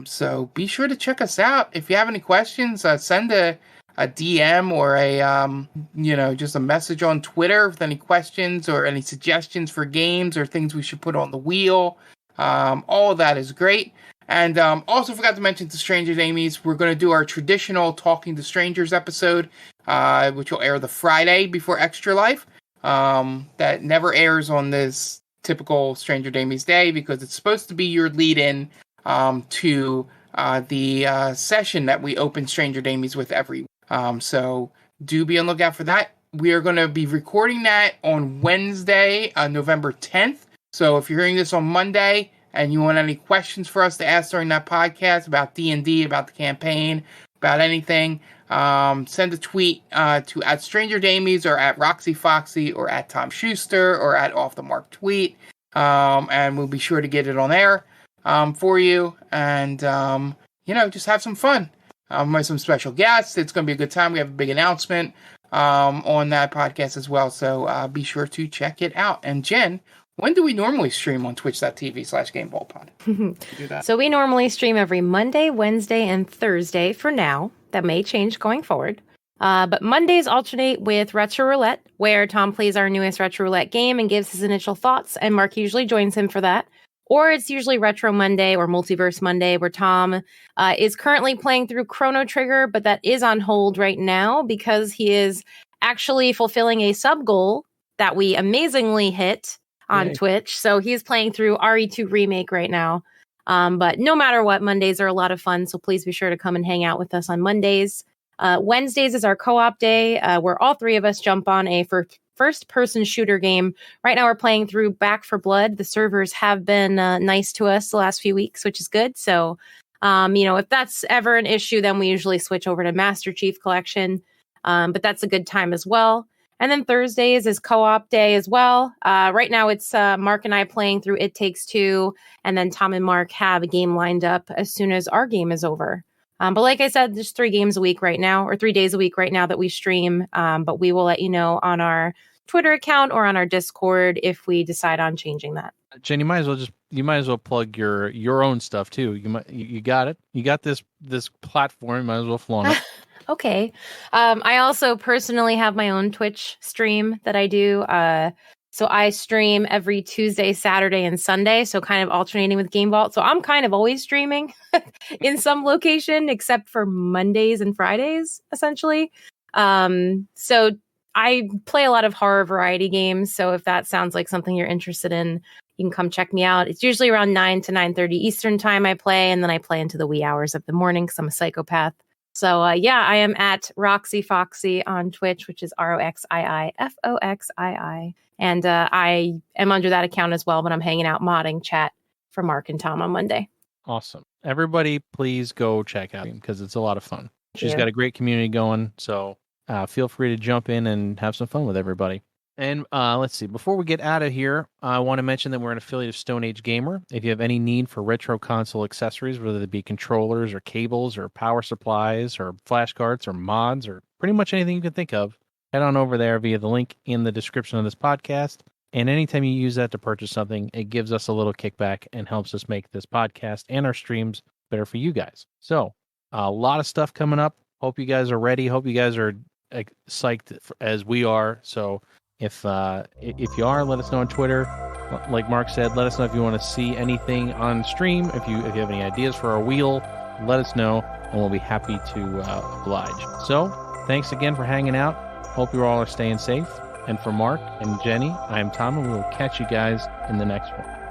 So be sure to check us out. If you have any questions, send a DM or just a message on Twitter with any questions or any suggestions for games or things we should put on the wheel. All of that is great. And also forgot to mention to Stranger Damies, we're going to do our traditional Talking to Strangers episode, which will air the Friday before Extra Life. That never airs on this typical Stranger Damies day because it's supposed to be your lead-in to the session that we open Stranger Damies with every week. So do be on the lookout for that. We are going to be recording that on Wednesday, November 10th. So if you're hearing this on Monday and you want any questions for us to ask during that podcast about D&D, about the campaign, about anything, send a tweet to @StrangerDamies or @RoxyFoxy or @TomSchuster or @OffTheMarkTweet. And we'll be sure to get it on air for you. And, just have some fun. With some special guests. It's going to be a good time. We have a big announcement on that podcast as well. So be sure to check it out. And Jen, when do we normally stream on twitch.tv/GameBallPod? Do that.
So we normally stream every Monday, Wednesday, and Thursday for now. That may change going forward. But Mondays alternate with Retro Roulette, where Tom plays our newest Retro Roulette game and gives his initial thoughts, and Mark usually joins him for that. Or it's usually Retro Monday or Multiverse Monday, where Tom is currently playing through Chrono Trigger, but that is on hold right now because he is actually fulfilling a sub goal that we amazingly hit on Twitch. So he's playing through RE2 Remake right now. But no matter what, Mondays are a lot of fun, so please be sure to come and hang out with us on Mondays. Wednesdays is our co-op day, where all three of us jump on a first-person shooter game. Right now we're playing through Back 4 Blood. The servers have been nice to us the last few weeks, which is good. So, if that's ever an issue, then we usually switch over to Master Chief Collection. But that's a good time as well. And then Thursdays is co-op day as well. Right now it's Mark and I playing through It.62. And then Tom and Mark have a game lined up as soon as our game is over. But like I said, there's 3 games a week right now, or 3 days a week right now that we stream. But we will let you know on our Twitter account or on our Discord if we decide on changing that.
Jen, you might as well plug your own stuff too. You got it. You got this platform. You might as well flaunt it.
Okay. I also personally have my own Twitch stream that I do. So I stream every Tuesday, Saturday, and Sunday. So kind of alternating with Game Vault. So I'm kind of always streaming in some location, except for Mondays and Fridays, essentially. So I play a lot of horror variety games. So if that sounds like something you're interested in, you can come check me out. It's usually around 9 to 9:30 Eastern time I play. And then I play into the wee hours of the morning because I'm a psychopath. So, I am at Roxy Foxy on Twitch, which is RoxiiFoxii. And I am under that account as well, but I'm hanging out modding chat for Mark and Tom on Monday.
Awesome. Everybody, please go check out him because it's a lot of fun. She's got a great community going. So feel free to jump in and have some fun with everybody. And let's see. Before we get out of here, I want to mention that we're an affiliate of Stone Age Gamer. If you have any need for retro console accessories, whether they be controllers or cables or power supplies or flash cards or mods or pretty much anything you can think of, head on over there via the link in the description of this podcast. And anytime you use that to purchase something, it gives us a little kickback and helps us make this podcast and our streams better for you guys. So a lot of stuff coming up. Hope you guys are ready. Hope you guys are psyched as we are. So if you are, let us know on Twitter. Like Mark said, let us know if you want to see anything on stream. If you have any ideas for our wheel, let us know, and we'll be happy to oblige. So, thanks again for hanging out. Hope you all are staying safe. And for Mark and Jenny, I am Tom, and we will catch you guys in the next one.